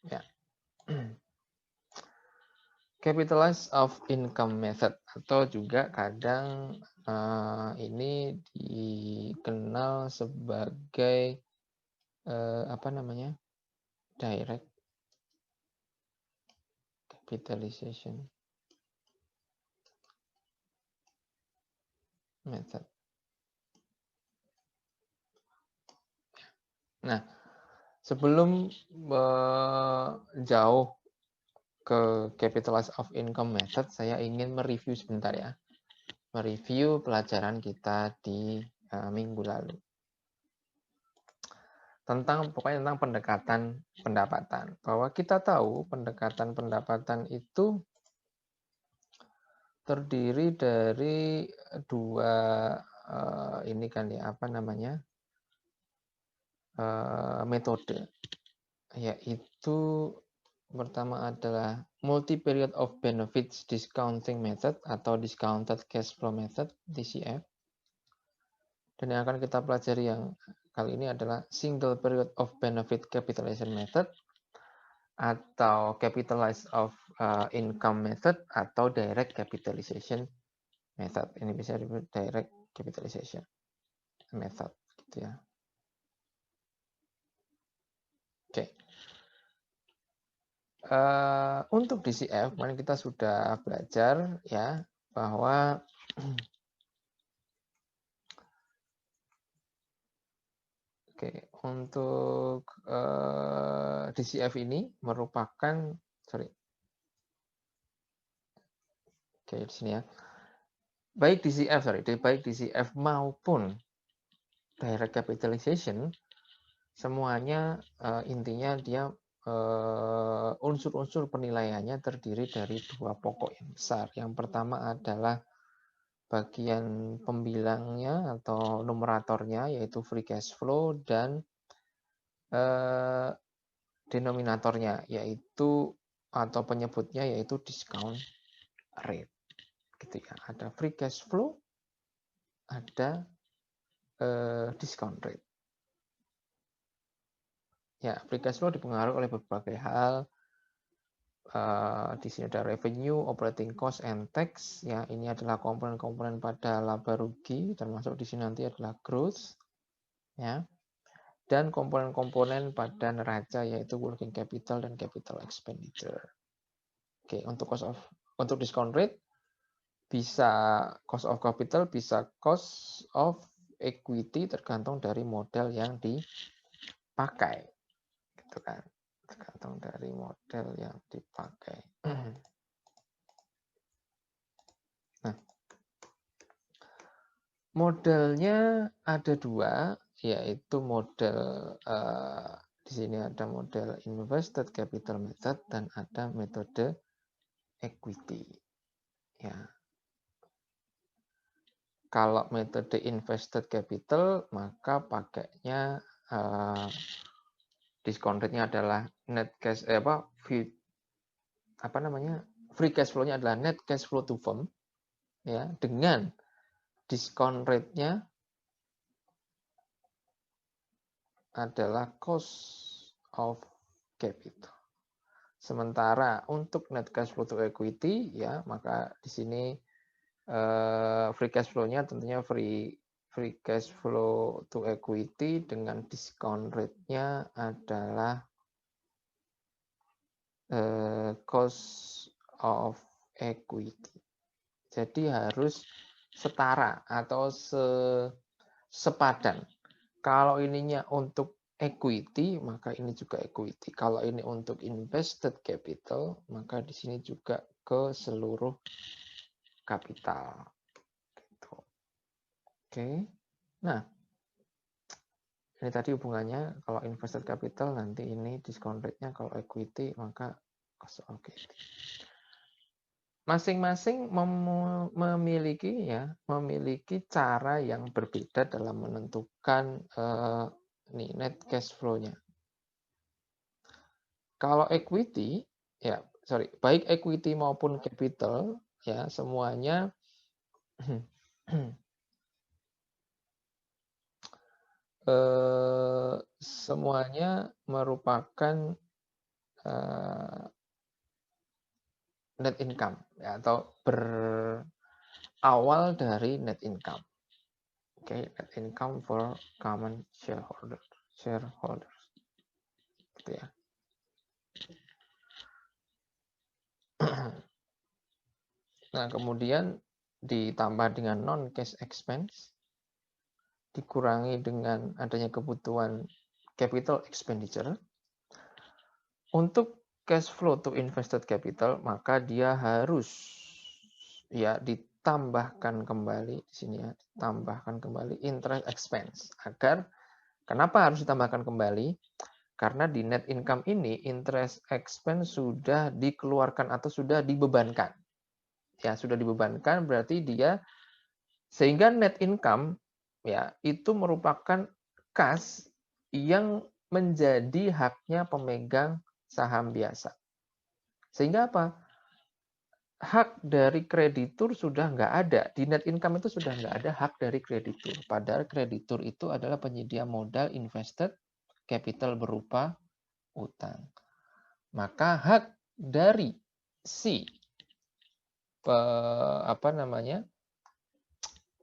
Ya. Capitalize of income method atau juga kadang ini dikenal sebagai apa namanya? Direct capitalization method. Nah, sebelum jauh ke capitalize of income method, saya ingin mereview sebentar ya. Mereview pelajaran kita di minggu lalu. Pokoknya tentang pendekatan pendapatan. Bahwa kita tahu pendekatan pendapatan itu terdiri dari dua ini kan ya, apa namanya? Metode, yaitu pertama adalah multi-period of benefits discounting method atau discounted cash flow method, DCF. Dan yang akan kita pelajari yang kali ini adalah single period of benefit capitalization method atau capitalize of income method atau direct capitalization method. Ini bisa disebut direct capitalization method gitu ya. Oke. Untuk DCF, kemarin kita sudah belajar ya bahwa untuk DCF ini merupakan di sini ya. Baik DCF maupun direct capitalization semuanya intinya dia unsur-unsur penilaiannya terdiri dari dua pokok yang besar. Yang pertama adalah bagian pembilangnya atau numeratornya yaitu free cash flow dan denominatornya yaitu atau penyebutnya yaitu discount rate. Gitu ya. Ada free cash flow, ada discount rate. Ya, free cash flow dipengaruhi oleh berbagai hal. Di sini ada revenue, operating cost, and tax. Ya, ini adalah komponen-komponen pada laba rugi, termasuk di sini nanti adalah growth. Ya, dan komponen-komponen pada neraca yaitu working capital dan capital expenditure. Oke, untuk discount rate bisa cost of capital, bisa cost of equity tergantung dari model yang dipakai. Gitu kan. Tergantung dari model yang dipakai. Nah, modelnya ada dua, yaitu model di sini ada model invested capital method dan ada metode equity. Ya. Kalau metode invested capital maka pakainya discount rate-nya adalah net cash free cash flow-nya adalah net cash flow to firm ya, dengan discount rate-nya adalah cost of capital. Sementara untuk net cash flow to equity ya, maka di sini free cash flow-nya tentunya free cash flow to equity dengan discount rate-nya adalah cost of equity. Jadi harus setara atau sepadan. Kalau ininya untuk equity, maka ini juga equity. Kalau ini untuk invested capital, maka di sini juga ke seluruh kapital. Gitu. Oke. Nah, ini tadi hubungannya kalau invested capital nanti ini discount rate-nya, kalau equity maka cost of equity. Masing-masing memiliki cara yang berbeda dalam menentukan net cash flow-nya. Kalau equity, baik equity maupun capital, ya semuanya semuanya merupakan net income ya, atau berawal dari net income. Oke, net income for common shareholders. Gitu ya. Nah, kemudian ditambah dengan non cash expense, dikurangi dengan adanya kebutuhan capital expenditure. Untuk cash flow to invested capital, maka dia harus ya ditambahkan kembali di sini ya, ditambahkan kembali interest expense. Agar kenapa harus ditambahkan kembali? Karena di net income ini interest expense sudah dikeluarkan atau sudah dibebankan. Ya, sudah dibebankan berarti dia sehingga net income ya itu merupakan kas yang menjadi haknya pemegang saham biasa. Sehingga apa? Hak dari kreditur sudah nggak ada. Di net income itu sudah nggak ada hak dari kreditur. Padahal kreditur itu adalah penyedia modal invested capital berupa utang. Maka hak dari si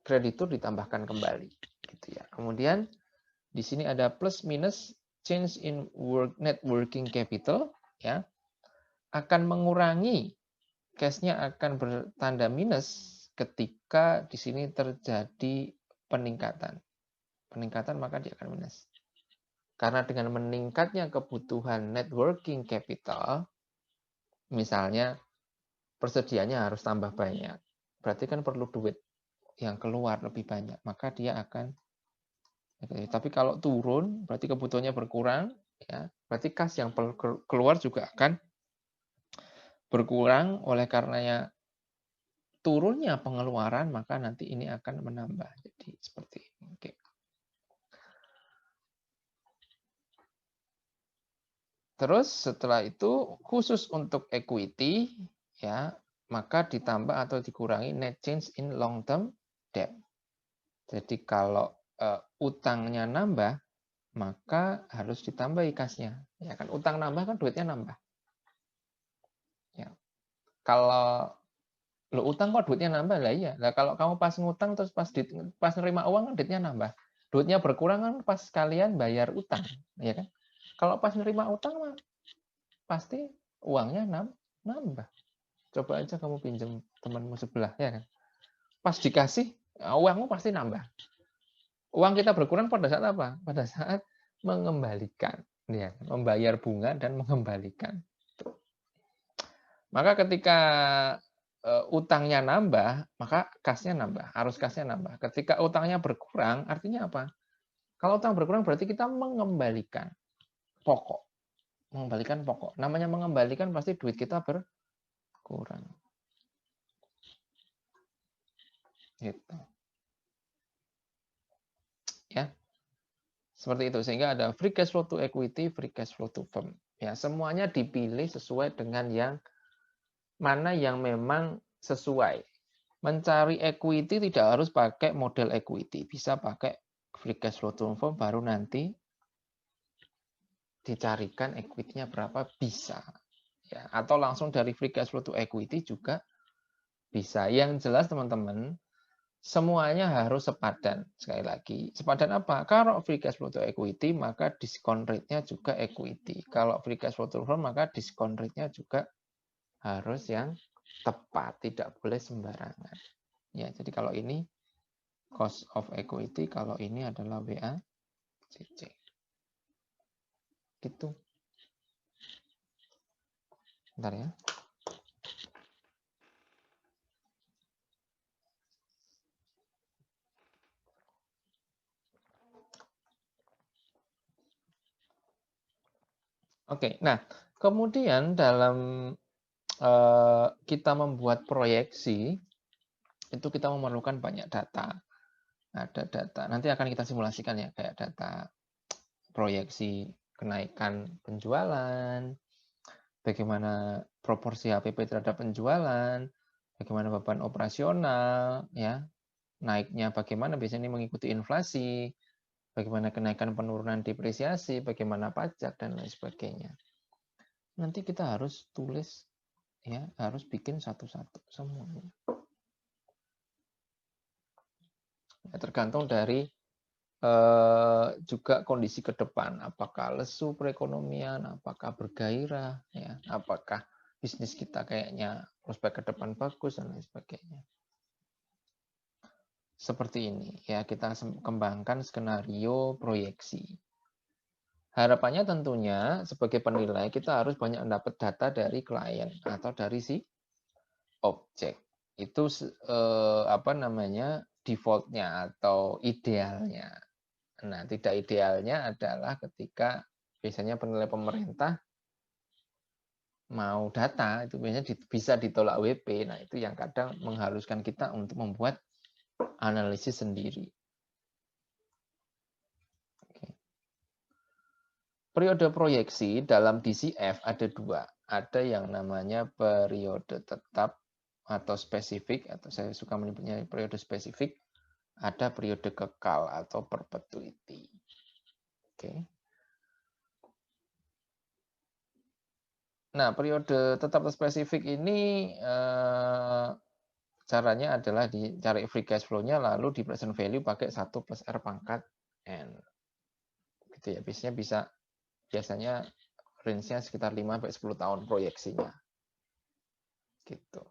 kreditur ditambahkan kembali. Gitu ya. Kemudian di sini ada plus minus change in net working capital ya akan mengurangi cash-nya akan bertanda minus ketika di sini terjadi peningkatan. Peningkatan maka dia akan minus. Karena dengan meningkatnya kebutuhan net working capital, misalnya persediaannya harus tambah banyak. Berarti kan perlu duit yang keluar lebih banyak, maka dia akan. Tapi kalau turun, berarti kebutuhannya berkurang, ya. Berarti kas yang keluar juga akan berkurang. Oleh karenanya turunnya pengeluaran, maka nanti ini akan menambah. Jadi seperti ini. Oke. Terus setelah itu khusus untuk equity, ya, maka ditambah atau dikurangi net change in long term debt. Jadi kalau utangnya nambah, maka harus ditambah kasnya. Ya kan utang nambah kan duitnya nambah. Ya. Kalau lo utang kok duitnya nambah lah iya. Lah kalau kamu pas ngutang terus pas nerima uang kan duitnya nambah. Duitnya berkurang kan pas kalian bayar utang, ya kan? Kalau pas nerima utang mah pasti uangnya nambah. Coba aja kamu pinjam temanmu sebelah, ya kan? Pas dikasih, uangmu pasti nambah. Uang kita berkurang pada saat apa? Pada saat mengembalikan, ya, membayar bunga dan mengembalikan. Maka ketika utangnya nambah, maka kasnya nambah, arus kasnya nambah. Ketika utangnya berkurang, artinya apa? Kalau utang berkurang berarti kita mengembalikan pokok. Mengembalikan pokok. Namanya mengembalikan pasti duit kita berkurang. Gitu. Ya. Seperti itu. Sehingga ada free cash flow to equity, free cash flow to firm. Ya, semuanya dipilih sesuai dengan yang mana yang memang sesuai. Mencari equity tidak harus pakai model equity. Bisa pakai free cash flow to firm baru nanti dicarikan equity-nya berapa bisa. Ya, atau langsung dari free cash flow to equity juga bisa. Yang jelas teman-teman, semuanya harus sepadan. Sekali lagi, sepadan apa? Kalau free cash flow to equity, maka diskon rate-nya juga equity. Kalau free cash flow to firm, maka diskon rate-nya juga harus yang tepat, tidak boleh sembarangan. Ya, jadi kalau ini cost of equity, kalau ini adalah WACC. Gitu. Bentar ya. Oke, nah kemudian dalam kita membuat proyeksi, itu kita memerlukan banyak data. Ada data, nanti akan kita simulasikan ya, kayak data proyeksi kenaikan penjualan, bagaimana proporsi HPP terhadap penjualan, bagaimana beban operasional, ya, naiknya bagaimana, biasanya ini mengikuti inflasi, bagaimana kenaikan penurunan depresiasi, bagaimana pajak, dan lain sebagainya. nanti kita harus tulis, ya, harus bikin satu-satu semuanya. Ya, tergantung dari juga kondisi ke depan, apakah lesu perekonomian, apakah bergairah, ya, apakah bisnis kita kayaknya prospek ke depan bagus dan lain sebagainya. Seperti ini, ya, kita kembangkan skenario proyeksi. Harapannya tentunya sebagai penilai kita harus banyak mendapat data dari klien atau dari si objek. Itu apa namanya, defaultnya atau idealnya. Nah, tidak idealnya adalah ketika biasanya penilai pemerintah mau data, itu biasanya bisa ditolak WP. Nah, itu yang kadang mengharuskan kita untuk membuat analisis sendiri. Periode proyeksi dalam DCF ada dua. Ada yang namanya periode tetap atau spesifik, atau saya suka menyebutnya periode spesifik. Ada periode kekal atau perpetuity. Oke. Nah, periode tetap spesifik ini caranya adalah dicari free cash flow-nya lalu di present value pakai 1 plus R pangkat N. Gitu ya. Biasanya range-nya sekitar 5 sampai 10 tahun proyeksinya. Gitu.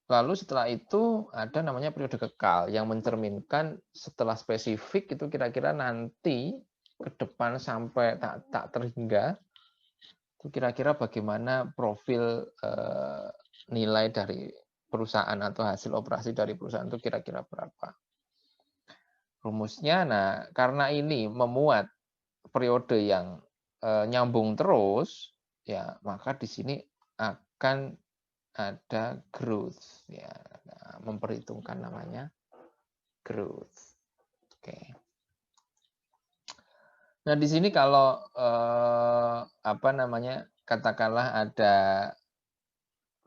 Lalu setelah itu ada namanya periode kekal yang mencerminkan setelah spesifik itu kira-kira nanti ke depan sampai tak terhingga itu kira-kira bagaimana profil nilai dari perusahaan atau hasil operasi dari perusahaan itu kira-kira berapa. Rumusnya, nah karena ini memuat periode yang nyambung terus, ya maka di sini akan ada growth, ya, nah, memperhitungkan namanya growth. Oke. Nah di sini kalau apa namanya, katakanlah ada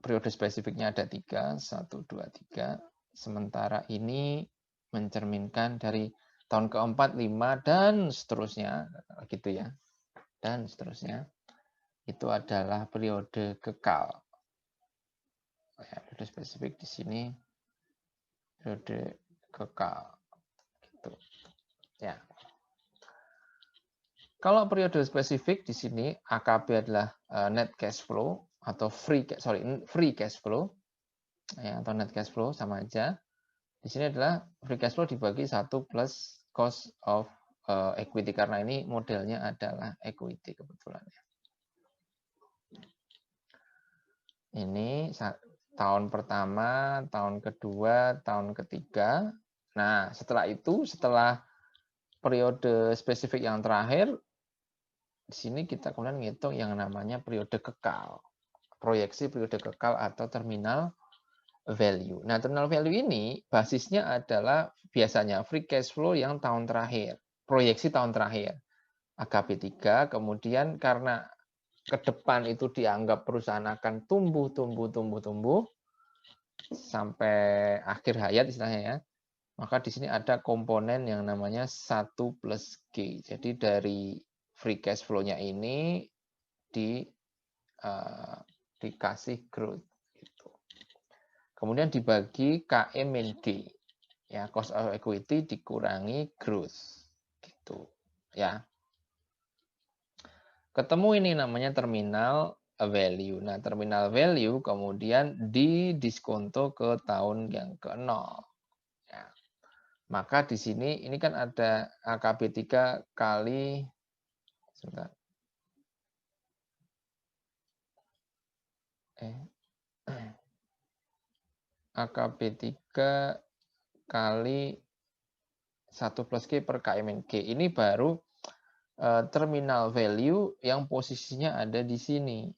periode spesifiknya ada 3, 1, 2, 3. Sementara ini mencerminkan dari tahun keempat, 5, dan seterusnya, gitu ya. Dan seterusnya. Itu adalah periode kekal. Ya, periode spesifik di sini periode kekal. Gitu. Ya. Kalau periode spesifik di sini AKB adalah net cash flow atau free cash flow, ya, atau net cash flow sama aja. Di sini adalah free cash flow dibagi 1 plus cost of equity karena ini modelnya adalah equity kebetulan. Ini tahun pertama, tahun kedua, tahun ketiga. Nah, setelah itu, setelah periode spesifik yang terakhir, di sini kita kemudian ngitung yang namanya periode kekal. Proyeksi periode kekal atau terminal value. Nah, terminal value ini basisnya adalah biasanya free cash flow yang tahun terakhir, proyeksi tahun terakhir. AKB 3, kemudian karena ke depan itu dianggap perusahaan akan tumbuh sampai akhir hayat istilahnya ya. Maka di sini ada komponen yang namanya 1 plus G. Jadi dari free cash flow-nya ini dikasih growth gitu. Kemudian dibagi KE min G. Ya, cost of equity dikurangi growth gitu. Ya. Ketemu ini namanya terminal value. Nah, terminal value kemudian didiskonto ke tahun yang ke-0. Ya. Maka di sini ini kan ada AKB 3 kali sebentar. AKB 3 kali 1 plus G per KMN G. Ini baru terminal value yang posisinya ada di sini.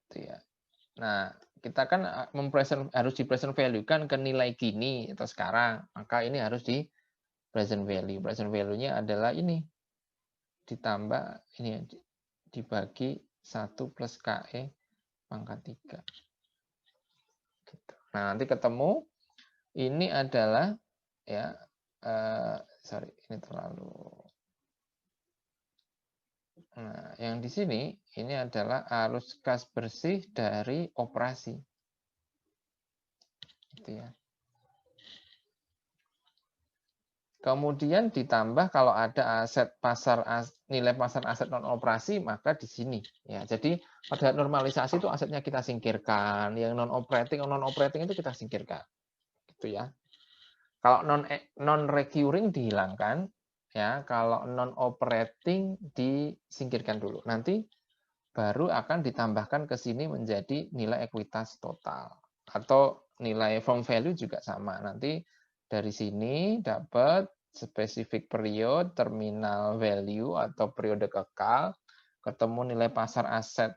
Itu ya. Nah, kita kan harus di present value kan ke nilai kini atau sekarang. Maka ini harus di present value. Present value-nya adalah ini. Ditambah ini dibagi 1 plus KE pangkat 3. Gitu. Nah, nanti ketemu ini adalah ya sorry, ini terlalu Nah, yang di sini ini adalah arus kas bersih dari operasi. Gitu ya. Kemudian ditambah kalau ada aset nilai pasar aset non operasi maka di sini ya. Jadi pada normalisasi itu asetnya kita singkirkan, yang non operating itu kita singkirkan. Gitu ya. Kalau non recurring dihilangkan ya, kalau non operating disingkirkan dulu. Nanti baru akan ditambahkan ke sini menjadi nilai ekuitas total atau nilai from value juga sama. Nanti dari sini dapat specific period, terminal value atau periode kekal, ketemu nilai pasar aset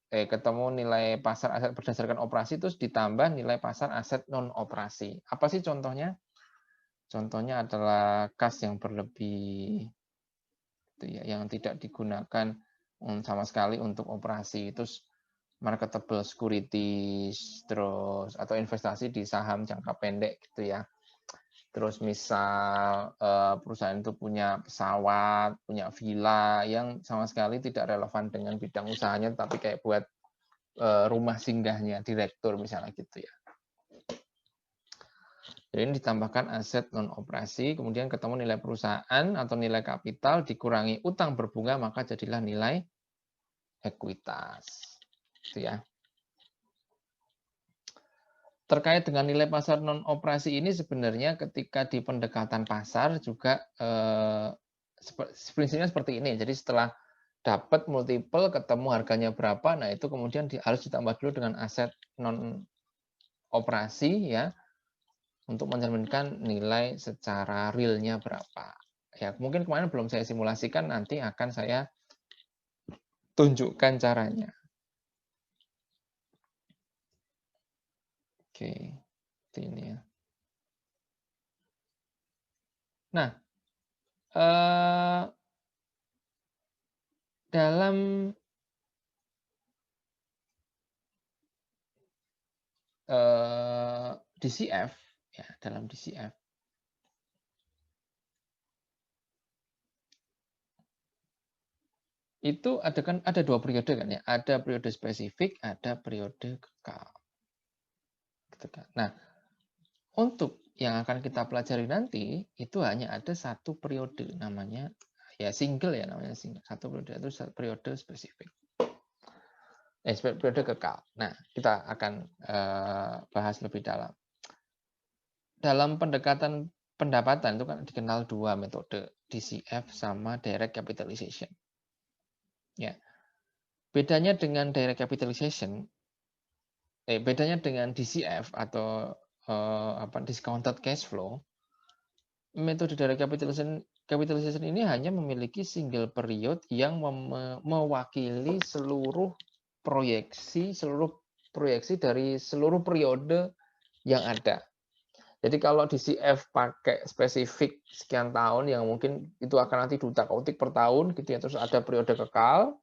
ketemu nilai pasar aset berdasarkan operasi, terus ditambah nilai pasar aset non operasi. Apa sih contohnya? Contohnya adalah kas yang berlebih, yang tidak digunakan sama sekali untuk operasi, terus marketable securities, terus atau investasi di saham jangka pendek gitu ya. Terus misal perusahaan itu punya pesawat, punya villa yang sama sekali tidak relevan dengan bidang usahanya, tapi kayak buat rumah singgahnya direktur misalnya gitu ya. Jadi ini ditambahkan aset non operasi, kemudian ketemu nilai perusahaan atau nilai kapital dikurangi utang berbunga, maka jadilah nilai ekuitas. Gitu ya. Terkait dengan nilai pasar non operasi ini sebenarnya ketika di pendekatan pasar juga prinsipnya seperti ini. Jadi setelah dapat multiple ketemu harganya berapa, nah itu kemudian harus ditambah dulu dengan aset non operasi ya untuk mencerminkan nilai secara realnya berapa. Ya mungkin kemarin belum saya simulasikan, nanti akan saya tunjukkan caranya. Oke, ini ya. Nah, dalam DCF, ya dalam DCF, itu ada dua periode kan ya, ada periode spesifik, ada periode kekal. Gitu kan. Nah, untuk yang akan kita pelajari nanti itu hanya ada satu periode, namanya ya single ya, namanya single, satu periode itu periode spesifik. Periode kekal. Nah, kita akan bahas lebih dalam. Dalam pendekatan pendapatan itu kan dikenal dua metode, DCF sama direct capitalization. Ya. Bedanya dengan direct capitalization, bedanya dengan DCF atau discounted cash flow, metode direct capitalization ini hanya memiliki single period yang mewakili seluruh proyeksi dari seluruh periode yang ada. Jadi kalau DCF pakai spesifik sekian tahun yang mungkin itu akan nanti diutak-utik per tahun gitu ya, terus ada periode kekal.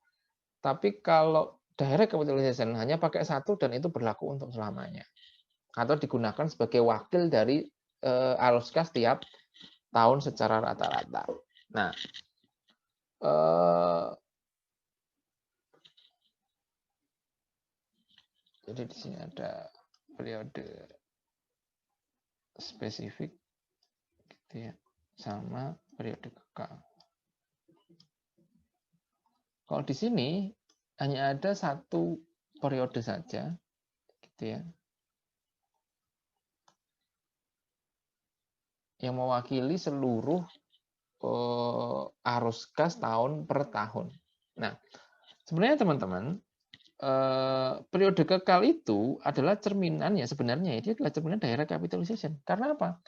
Tapi kalau direct capitalization hanya pakai satu dan itu berlaku untuk selamanya. Atau digunakan sebagai wakil dari arus kas tiap tahun secara rata-rata. Nah, jadi di sini ada periode spesifik gitu ya, sama periode kekal. Kalau di sini hanya ada satu periode saja, gitu ya, yang mewakili seluruh arus kas tahun per tahun. Nah, sebenarnya teman-teman, periode kekal itu adalah cerminannya sebenarnya, itu adalah cerminan direct capitalization. Karena apa?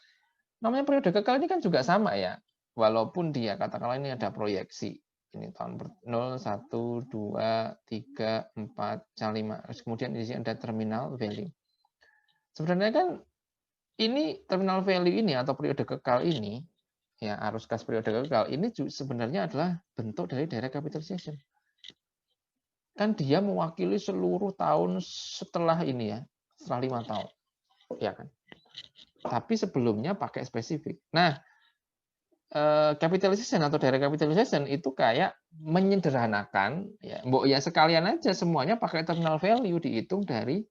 Namanya periode kekal ini kan juga sama ya, walaupun dia katakanlah ini ada proyeksi. Ini tahun 0, 1, 2, 3, 4, 5. Kemudian di sini ada terminal value. Sebenarnya kan ini terminal value ini atau periode kekal ini, ya arus kas periode kekal ini sebenarnya adalah bentuk dari direct capitalization. Kan dia mewakili seluruh tahun setelah ini ya, setelah 5 tahun. Ya kan? Tapi sebelumnya pakai spesifik. Nah, capitalization atau direct capitalization itu kayak menyederhanakan, ya, mbok ya sekalian aja semuanya pakai terminal value dihitung dari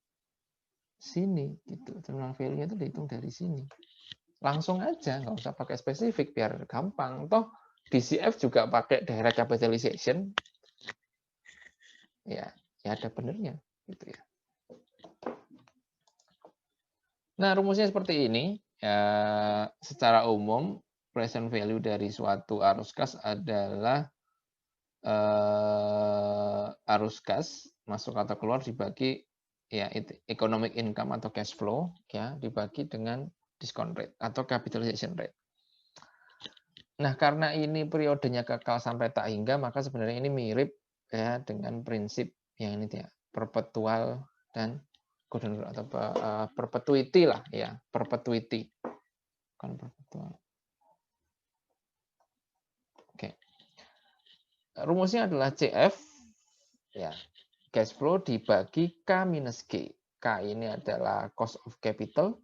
sini, gitu. Terminal value itu dihitung dari sini. Langsung aja, nggak usah pakai spesifik biar gampang. Toh DCF juga pakai direct capitalization, ya ada benernya, gitu ya. Nah, rumusnya seperti ini. Ya, secara umum, present value dari suatu arus kas adalah arus kas masuk atau keluar dibagi ya economic income atau cash flow ya dibagi dengan discount rate atau capitalization rate. Nah, karena ini periodenya kekal sampai tak hingga, maka sebenarnya ini mirip ya dengan prinsip yang ini ya, perpetual dan golden rule atau perpetuity lah ya, perpetuity. Bukan perpetual. Oke. Rumusnya adalah CF ya, cash flow dibagi K minus G. K ini adalah cost of capital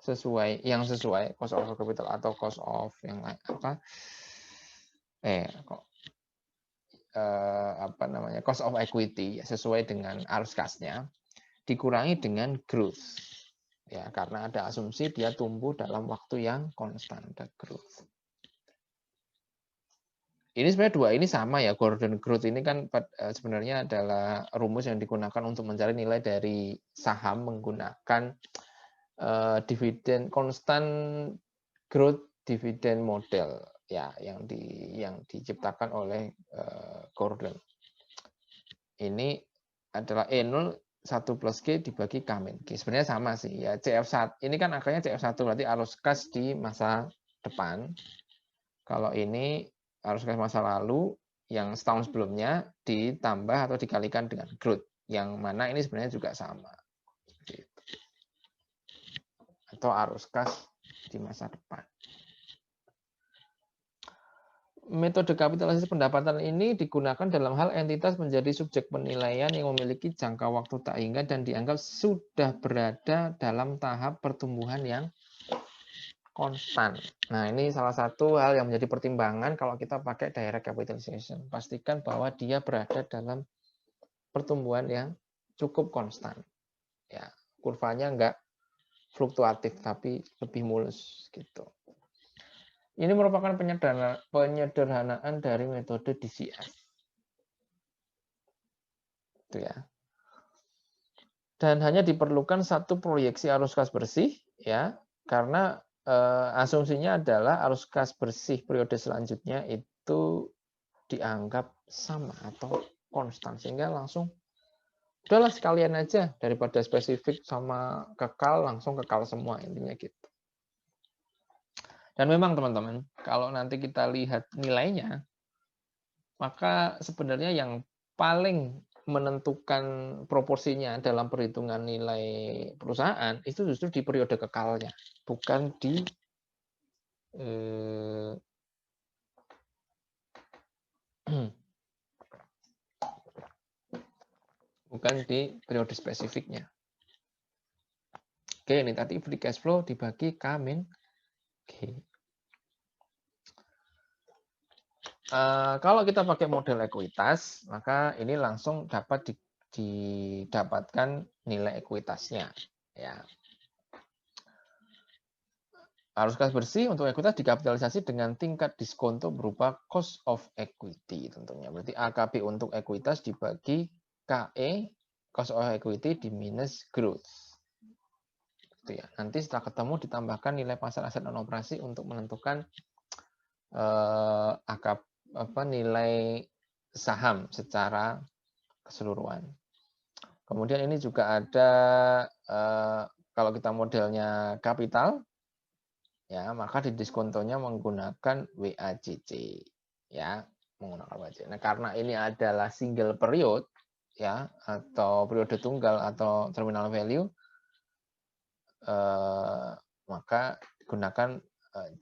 sesuai cost of capital atau cost of yang lain cost of equity sesuai dengan arus kasnya dikurangi dengan growth ya karena ada asumsi dia tumbuh dalam waktu yang konstan, ada growth. Ini sebenarnya dua ini sama ya, Gordon growth ini kan sebenarnya adalah rumus yang digunakan untuk mencari nilai dari saham menggunakan dividen constant growth dividend model ya yang diciptakan oleh Gordon. Ini adalah E0 1 plus G dibagi K min G. Sebenarnya sama sih ya, CF1 ini kan angkanya CF1 berarti arus kas di masa depan. Kalau ini arus kas masa lalu yang setahun sebelumnya ditambah atau dikalikan dengan growth yang mana ini sebenarnya juga sama. Atau arus kas di masa depan. Metode kapitalisasi pendapatan ini digunakan dalam hal entitas menjadi subjek penilaian yang memiliki jangka waktu tak hingga dan dianggap sudah berada dalam tahap pertumbuhan yang konstan. Nah, ini salah satu hal yang menjadi pertimbangan kalau kita pakai direct capitalization. Pastikan bahwa dia berada dalam pertumbuhan yang cukup konstan. Ya, kurvanya enggak fluktuatif tapi lebih mulus gitu. Ini merupakan penyederhanaan dari metode DCF. Itu ya. Dan hanya diperlukan satu proyeksi arus kas bersih ya, karena asumsinya adalah arus kas bersih periode selanjutnya itu dianggap sama atau konstan sehingga langsung udahlah sekalian aja daripada spesifik sama kekal langsung kekal semua intinya gitu. Dan memang teman-teman, kalau nanti kita lihat nilainya, maka sebenarnya yang paling menentukan proporsinya dalam perhitungan nilai perusahaan itu justru di periode kekalnya, bukan di periode spesifiknya. Oke, ini tadi free cash flow dibagi K min G. Kalau kita pakai model ekuitas, maka ini langsung dapat didapatkan nilai ekuitasnya. Ya. Arus kas bersih untuk ekuitas dikapitalisasi dengan tingkat diskonto berupa cost of equity tentunya. Berarti AKB untuk ekuitas dibagi KE cost of equity di minus growth. Itu ya. Nanti setelah ketemu ditambahkan nilai pasar aset non operasi untuk menentukan nilai saham secara keseluruhan. Kemudian ini juga ada kalau kita modelnya kapital ya, maka di diskontonya menggunakan WACC ya, menggunakan WACC. Nah, karena ini adalah single period ya atau periode tunggal atau terminal value maka gunakan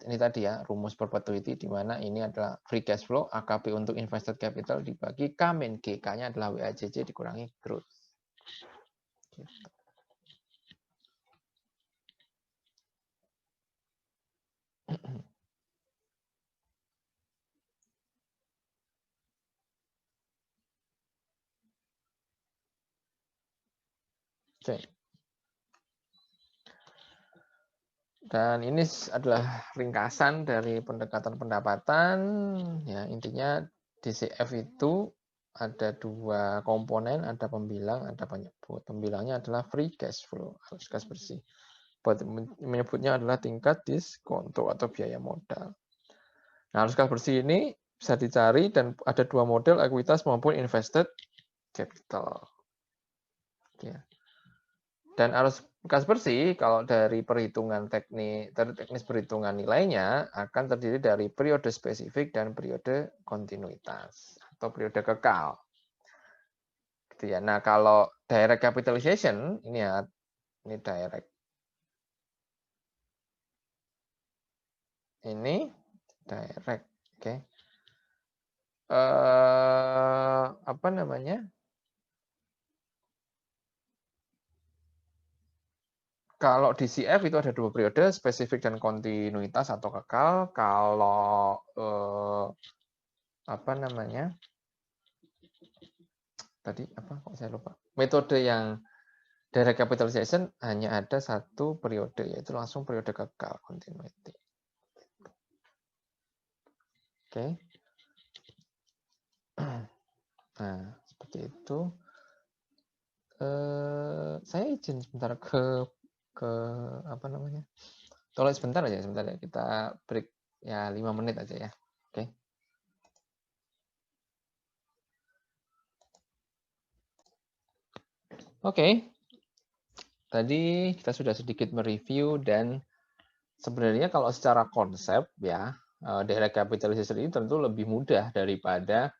ini tadi ya rumus perpetuity di mana ini adalah free cash flow AKB untuk invested capital dibagi K min G, K-nya adalah WACC dikurangi growth. Gitu. Oke. Dan ini adalah ringkasan dari pendekatan pendapatan. Ya, intinya DCF itu ada dua komponen, ada pembilang, ada penyebut. Pembilangnya adalah free cash flow, arus kas bersih. Menyebutnya adalah tingkat diskonto atau biaya modal. Nah, arus kas bersih ini bisa dicari dan ada dua model, ekuitas maupun invested capital. Ya. Dan arus kas bersih kalau dari perhitungan teknis perhitungan nilainya akan terdiri dari periode spesifik dan periode kontinuitas atau periode kekal. Gitu ya. Nah, kalau direct capitalization ini ya, ini direct. Ini direct, oke. Apa namanya? Kalau DCF itu ada dua periode, spesifik dan kontinuitas atau kekal. Kalau apa namanya? Tadi apa? Kok saya lupa. Metode yang direct capitalization hanya ada satu periode, yaitu langsung periode kekal, continuity. Oke. Nah, seperti itu. Saya izin sebentar ke apa namanya? Tolong sebentar aja, sebentar ya. Kita break ya 5 menit aja ya. Oke. Oke. Tadi kita sudah sedikit mereview dan sebenarnya kalau secara konsep ya, direct capitalization ini tentu lebih mudah daripada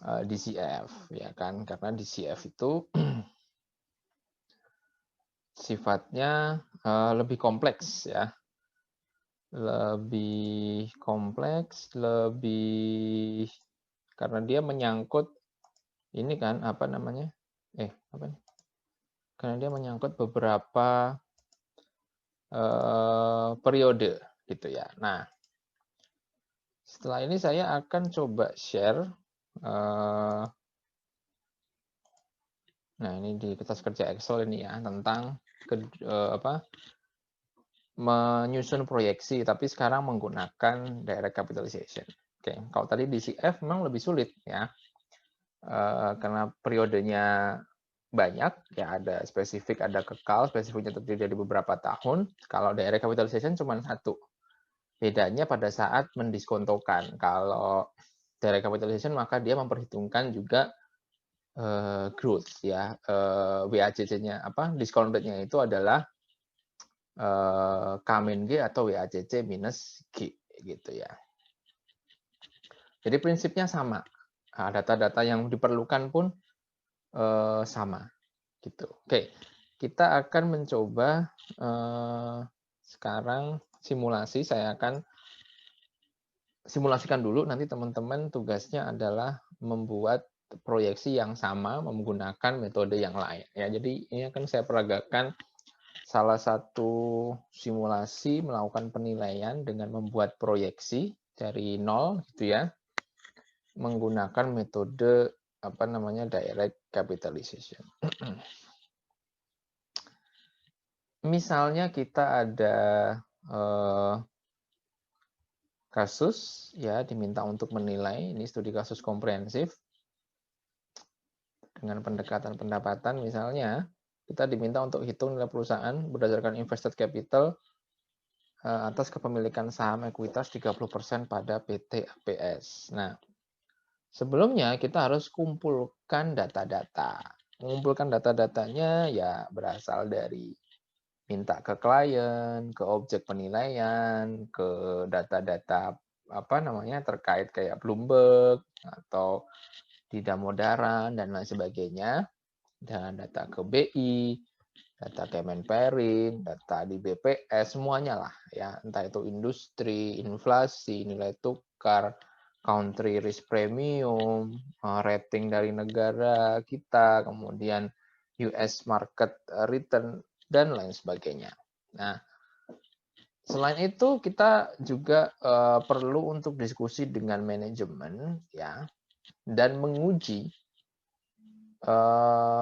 DCF ya kan, karena DCF itu sifatnya lebih kompleks ya, lebih kompleks, lebih karena dia menyangkut ini kan apa namanya, apa nih? Karena dia menyangkut beberapa periode gitu ya. Nah, setelah ini saya akan coba share. Nah, ini di kertas kerja Excel ini ya tentang menyusun proyeksi, tapi sekarang menggunakan direct capitalization. Oke, kalau tadi DCF memang lebih sulit ya, karena periodenya banyak, ya ada spesifik, ada kekal, spesifiknya terdiri dari beberapa tahun. Kalau direct capitalization cuma satu. Bedanya pada saat mendiskontokan. Kalau direct capitalization maka dia memperhitungkan juga growth ya, WACC-nya apa, discount rate-nya itu adalah K-G atau WACC minus G gitu ya. Jadi prinsipnya sama. Data-data yang diperlukan pun sama gitu. Oke, kita akan mencoba sekarang simulasi. Saya akan simulasikan dulu, nanti teman-teman tugasnya adalah membuat proyeksi yang sama menggunakan metode yang lain ya. Jadi ini akan saya peragakan salah satu simulasi melakukan penilaian dengan membuat proyeksi dari nol gitu ya, menggunakan metode apa namanya direct capitalization. Misalnya kita ada kasus ya, diminta untuk menilai, ini studi kasus komprehensif dengan pendekatan pendapatan. Misalnya kita diminta untuk hitung nilai perusahaan berdasarkan invested capital atas kepemilikan saham ekuitas 30% pada PT APS. Nah, sebelumnya kita harus kumpulkan data-data. Mengumpulkan data-datanya ya berasal dari minta ke klien, ke objek penilaian, ke data-data apa namanya terkait kayak Bloomberg atau di Damodaran dan lain sebagainya, dan data ke BI, data Kemenperin, data di BPS, semuanya lah ya, entah itu industri, inflasi, nilai tukar, country risk premium, rating dari negara kita, kemudian US market return dan lain sebagainya. Nah, selain itu kita juga perlu untuk diskusi dengan manajemen ya, dan menguji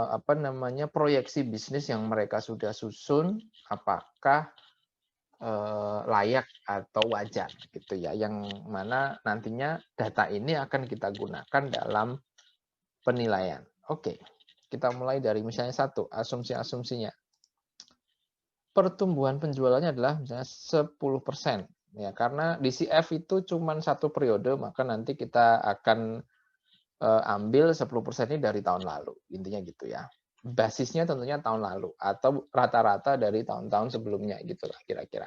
apa namanya, proyeksi bisnis yang mereka sudah susun, apakah layak atau wajar gitu ya, yang mana nantinya data ini akan kita gunakan dalam penilaian. Oke, kita mulai dari misalnya satu, asumsi-asumsinya. Pertumbuhan penjualannya adalah misalnya 10%. Ya, karena DCF itu cuma satu periode, maka nanti kita akan ambil 10% ini dari tahun lalu. Intinya gitu ya. Basisnya tentunya tahun lalu atau rata-rata dari tahun-tahun sebelumnya gitu lah kira-kira.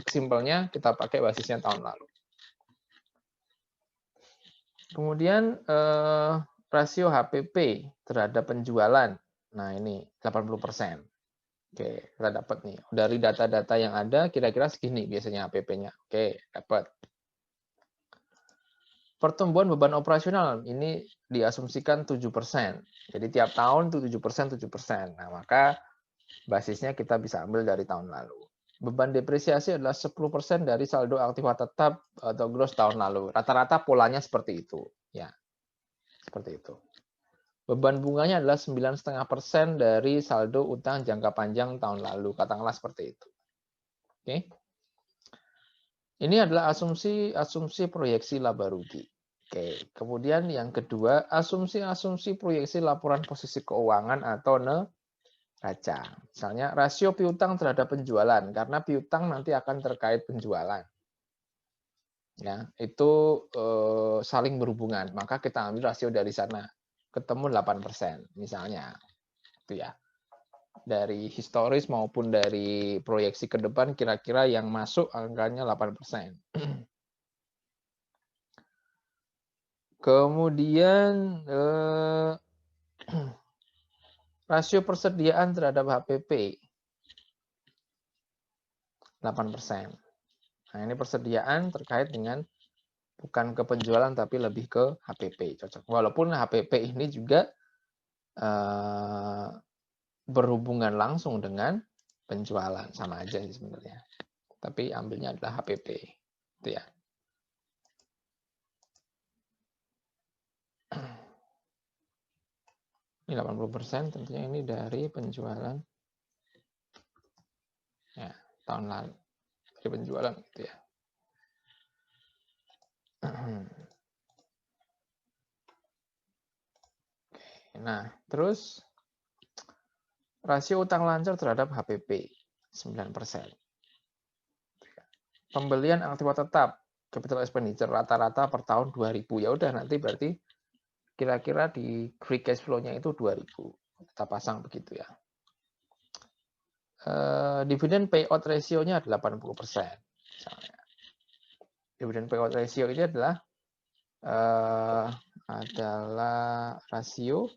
Simpelnya kita pakai basisnya tahun lalu. Kemudian rasio HPP terhadap penjualan. Nah, ini 80%. Oke, kita dapat nih. Dari data-data yang ada, kira-kira segini biasanya HPP-nya. Oke, dapat. Pertumbuhan beban operasional, ini diasumsikan 7%. Jadi tiap tahun itu 7%, 7%. Nah, maka basisnya kita bisa ambil dari tahun lalu. Beban depresiasi adalah 10% dari saldo aktiva tetap atau gross tahun lalu. Rata-rata polanya seperti itu. Ya, seperti itu. Beban bunganya adalah 9,5% dari saldo utang jangka panjang tahun lalu. Katakanlah seperti itu. Oke. Ini adalah asumsi proyeksi laba rugi. Oke. Kemudian yang kedua, asumsi proyeksi laporan posisi keuangan atau neraca. Misalnya rasio piutang terhadap penjualan, karena piutang nanti akan terkait penjualan. Ya, itu saling berhubungan. Maka kita ambil rasio dari sana. Ketemu 8% misalnya. Itu ya. Dari historis maupun dari proyeksi ke depan kira-kira yang masuk angkanya 8%. Kemudian rasio persediaan terhadap HPP 8%. Nah, ini persediaan terkait dengan bukan ke penjualan tapi lebih ke HPP, cocok. Walaupun HPP ini juga berhubungan langsung dengan penjualan, sama aja sih sebenarnya. Tapi ambilnya adalah HPP, itu ya. Ini 80% tentunya ini dari penjualan ya, tahun lalu. Dari penjualan gitu ya. Nah, terus rasio utang lancar terhadap HPP 9%. Pembelian aktiva tetap, capital expenditure rata-rata per tahun 2.000. Ya udah nanti berarti kira-kira di free cash flow-nya itu 2.000. Kita pasang begitu ya. Dividen payout ratio-nya 80%. Misalnya. Dividen payout ratio ini adalah rasio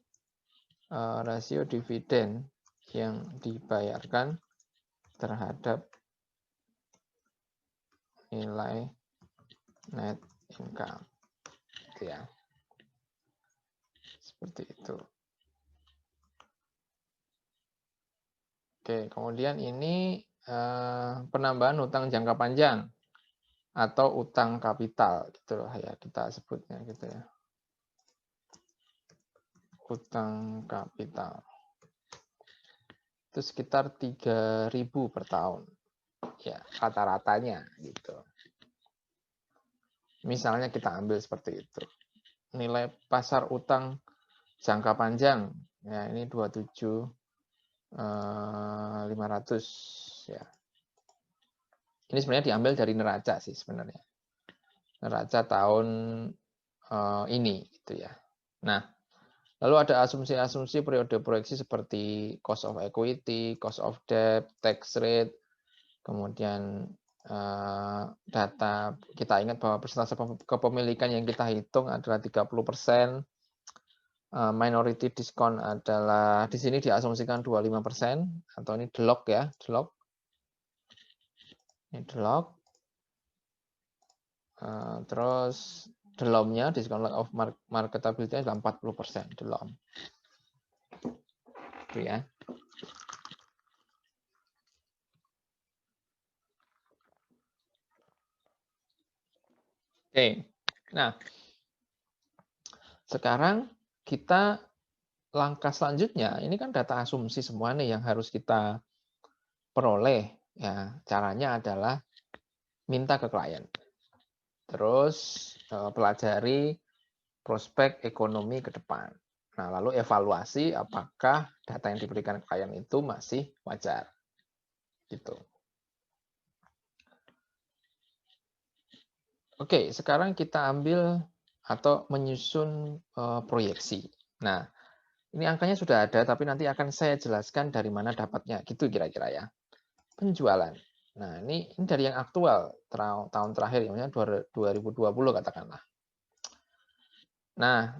dividen yang dibayarkan terhadap nilai net income. Gitu ya. Seperti itu. Oke, kemudian ini penambahan utang jangka panjang atau utang kapital, gitu lah ya kita sebutnya gitu ya. Utang kapital itu sekitar 3.000 per tahun, ya rata-ratanya gitu. Misalnya kita ambil seperti itu. Nilai pasar utang jangka panjang, ya ini 27.500 ya. Ini sebenarnya diambil dari neraca sih sebenarnya. Neraca tahun ini gitu ya. Nah, lalu ada asumsi-asumsi periode proyeksi seperti cost of equity, cost of debt, tax rate, kemudian data, kita ingat bahwa persentase kepemilikan yang kita hitung adalah 30%, minority discount adalah, di sini diasumsikan 25%, atau ini DLOC ya, DLOC. Ini DLOC. Terus DLOM-nya, discount of marketability adalah 40%, DLOM. Itu ya. Oke, nah sekarang kita langkah selanjutnya, ini kan data asumsi semua nih yang harus kita peroleh. Ya, caranya adalah minta ke klien. Terus pelajari prospek ekonomi ke depan. Nah, lalu evaluasi apakah data yang diberikan klien itu masih wajar. Gitu. Oke, sekarang kita ambil atau menyusun proyeksi. Nah, ini angkanya sudah ada, tapi nanti akan saya jelaskan dari mana dapatnya. Gitu kira-kira ya. Penjualan. Nah, ini dari yang aktual, tahun terakhir, ya, 2020 katakanlah. Nah,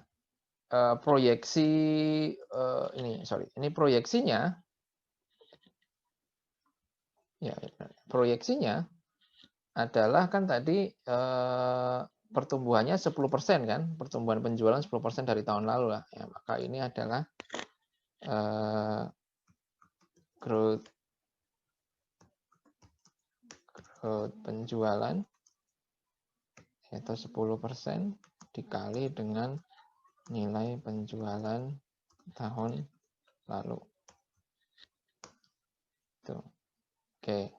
proyeksi ini proyeksinya, ya, proyeksinya adalah kan tadi pertumbuhannya 10% kan, pertumbuhan penjualan 10% dari tahun lalu lah. Ya, maka ini adalah growth penjualan yaitu 10% dikali dengan nilai penjualan tahun lalu. Tuh. Oke.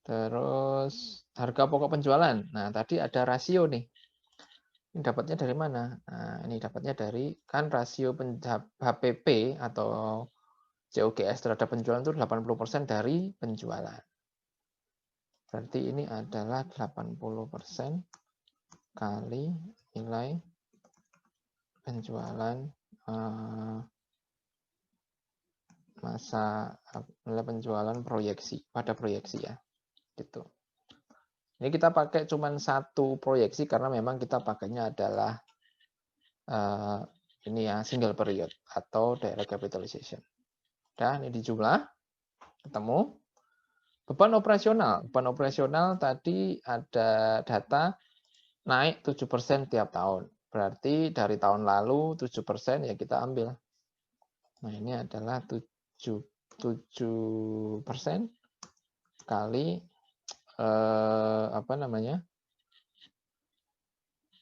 Terus harga pokok penjualan. Nah, tadi ada rasio nih. Ini dapatnya dari mana? Nah, ini dapatnya dari kan rasio HPP atau COGS terhadap penjualan itu 80% dari penjualan. Berarti ini adalah 80% kali nilai penjualan nilai penjualan proyeksi pada proyeksi ya. Gitu. Ini kita pakai cuma satu proyeksi karena memang kita pakainya adalah ini ya single period atau direct capitalization. Dan ini dijumlah, ketemu. Beban operasional tadi ada data naik 7% tiap tahun. Berarti dari tahun lalu 7% ya kita ambil. Nah, ini adalah 7% kali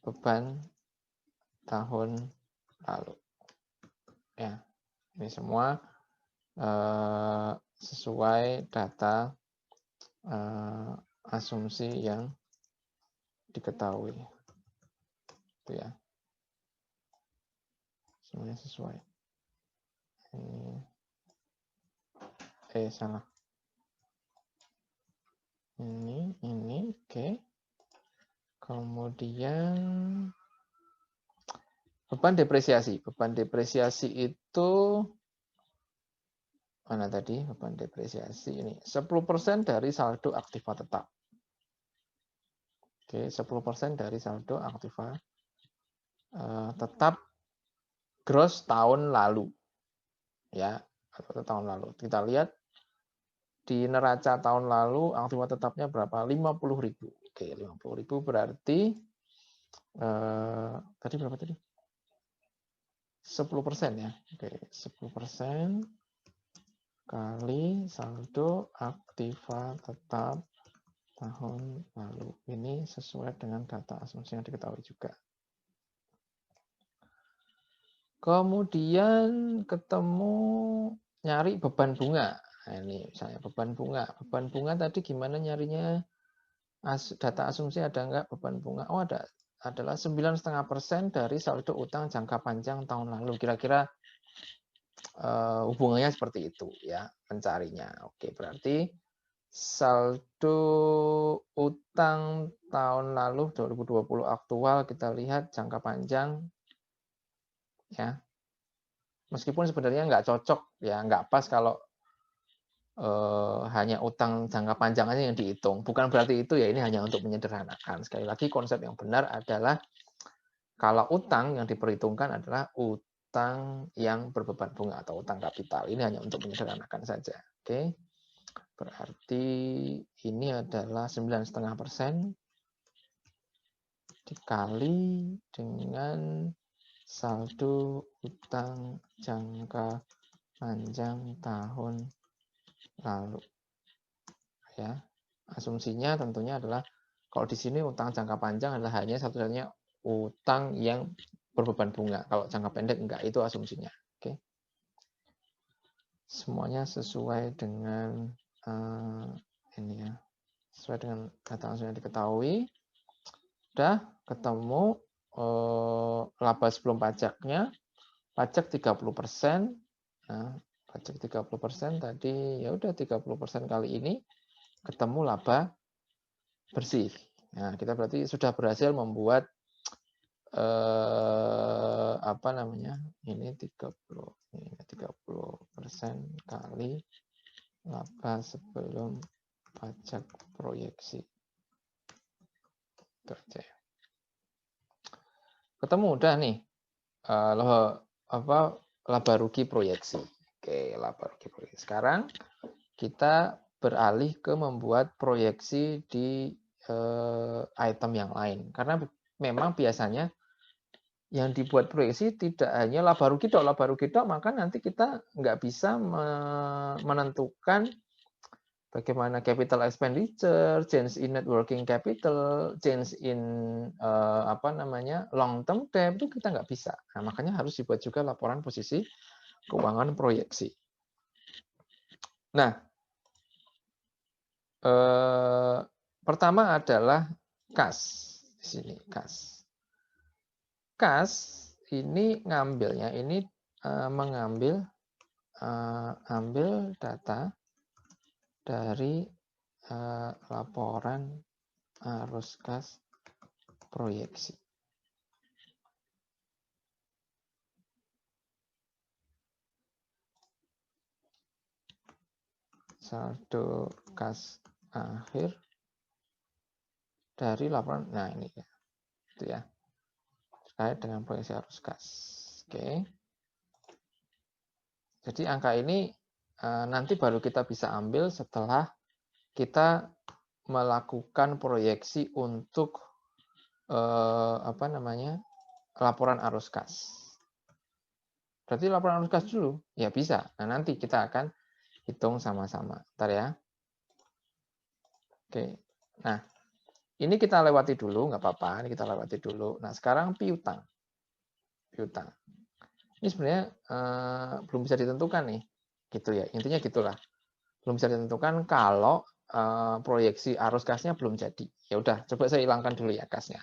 beban tahun lalu. Ya, ini semua sesuai data asumsi yang diketahui. Itu ya. Semuanya sesuai. Ini salah. Ini oke. Kemudian beban depresiasi. Beban depresiasi itu mana tadi? Beban depresiasi ini 10% dari saldo aktiva tetap. Oke, 10% dari saldo aktiva tetap gross tahun lalu. Ya, atau tahun lalu. Kita lihat di neraca tahun lalu aktiva tetapnya berapa? 50.000. Oke, 50.000 berarti tadi berapa tadi? 10% ya. Oke, 10% kali saldo aktiva tetap tahun lalu. Ini sesuai dengan data asumsi yang diketahui juga. Kemudian ketemu nyari beban bunga. Nah, ini misalnya beban bunga. Beban bunga tadi gimana nyarinya? Data asumsi ada enggak beban bunga? Oh, ada. Adalah 9,5% dari saldo utang jangka panjang tahun lalu. Kira-kira hubungannya seperti itu ya, mencarinya. Oke, berarti saldo utang tahun lalu 2020 aktual kita lihat jangka panjang ya. Meskipun sebenarnya nggak cocok ya, nggak pas kalau hanya utang jangka panjang aja yang dihitung. Bukan berarti itu ya, ini hanya untuk menyederhanakan. Sekali lagi konsep yang benar adalah kalau utang yang diperhitungkan adalah utang yang berbeban bunga atau utang kapital. Ini hanya untuk menyederhanakan saja. Oke. Berarti ini adalah 9,5% dikali dengan saldo utang jangka panjang tahun lalu. Ya, asumsinya tentunya adalah kalau di sini utang jangka panjang adalah hanya satu-satunya utang yang berbeban bunga. Kalau jangka pendek enggak, itu asumsinya. Oke. Semuanya sesuai dengan ini ya. Sesuai dengan data langsung yang diketahui. Udah ketemu laba sebelum pajaknya. Pajak 30%. Nah, pajak 30% tadi ya udah 30% kali ini ketemu laba bersih. Nah, kita berarti sudah berhasil membuat apa namanya? Ini 30% kali laba sebelum pajak proyeksi. Kerja. Ketemu udah nih. Laba rugi proyeksi. Oke, laba rugi proyeksi. Sekarang kita beralih ke membuat proyeksi di item yang lain. Karena memang biasanya yang dibuat proyeksi tidak hanya laba rugi dok, maka nanti kita nggak bisa menentukan bagaimana capital expenditure, change in net working capital, change in long term debt, itu kita nggak bisa. Nah, makanya harus dibuat juga laporan posisi keuangan proyeksi. Nah, pertama adalah kas. Di sini kas. Kas ini ngambilnya ini mengambil ambil data dari laporan arus kas proyeksi. Saldo kas akhir dari laporan, nah ini ya, itu ya, terkait dengan proyeksi arus kas. Oke. Jadi angka ini nanti baru kita bisa ambil setelah kita melakukan proyeksi untuk laporan arus kas. Berarti laporan arus kas dulu, ya bisa. Nah nanti kita akan hitung sama-sama. Bentar ya. Oke. Nah, ini kita lewati dulu, nggak apa-apa. Ini kita lewati dulu. Nah, sekarang piutang. Piutang. Ini sebenarnya belum bisa ditentukan nih. Gitu ya. Intinya gitulah. Belum bisa ditentukan kalau proyeksi arus kasnya belum jadi. Ya udah, coba saya hilangkan dulu ya kasnya.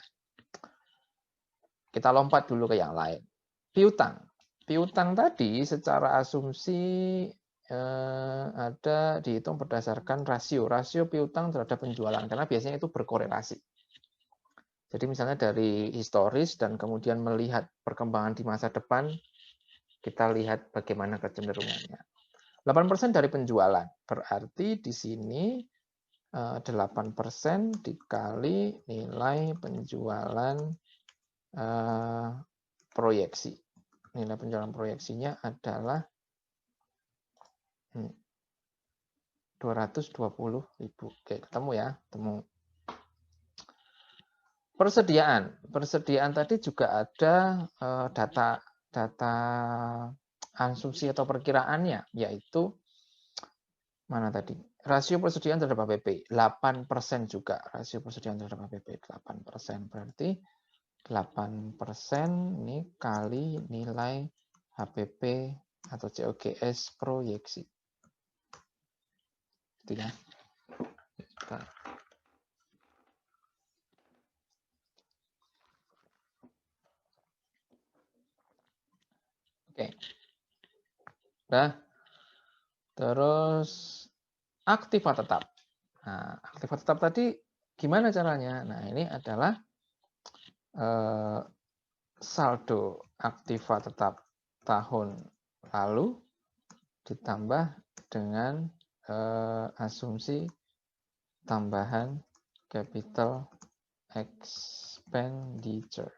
Kita lompat dulu ke yang lain. Piutang. Piutang tadi secara asumsi ada dihitung berdasarkan rasio piutang terhadap penjualan karena biasanya itu berkorelasi. Jadi misalnya dari historis dan kemudian melihat perkembangan di masa depan, kita lihat bagaimana kecenderungannya. 8% dari penjualan, berarti di sini 8% dikali nilai penjualan proyeksi. Nilai penjualan proyeksinya adalah 220.000. Oke, ketemu ya, ketemu. Persediaan tadi juga ada data asumsi atau perkiraannya, yaitu mana tadi? Rasio persediaan terhadap HPP 8% juga. Rasio persediaan terhadap HPP 8%. Berarti 8% ini kali nilai HPP atau COGS proyeksi. Itu ya. Oke. Nah, terus aktiva tetap. Nah, aktiva tetap tadi gimana caranya? Nah, ini adalah saldo aktiva tetap tahun lalu ditambah dengan asumsi tambahan capital expenditure.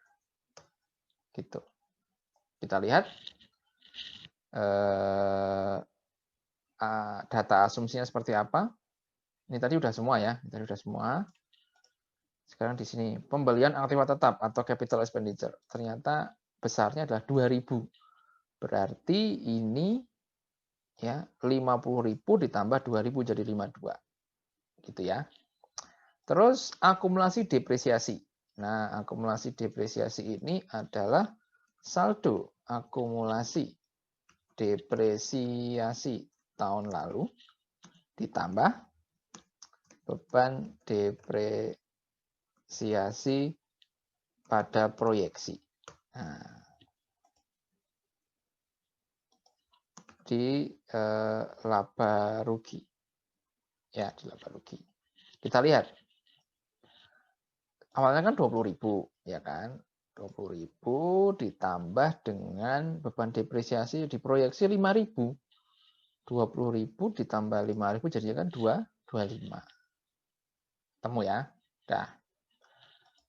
Gitu. Kita lihat data asumsinya seperti apa. Ini tadi udah semua ya, tadi udah semua. Sekarang di sini pembelian aktiva tetap atau capital expenditure. Ternyata besarnya adalah 2.000. Berarti ini ya 50.000 ditambah 2.000 jadi 52. Gitu ya. Terus akumulasi depresiasi. Nah, akumulasi depresiasi ini adalah saldo akumulasi depresiasi tahun lalu ditambah beban depresiasi pada proyeksi. Nah, di laba rugi. Ya, di laba rugi. Kita lihat. Awalnya kan 20.000, ya kan? 20.000 ditambah dengan beban depresiasi diproyeksi 5.000. 20.000 ditambah 5.000 jadinya kan 25. Temu ya. Dah.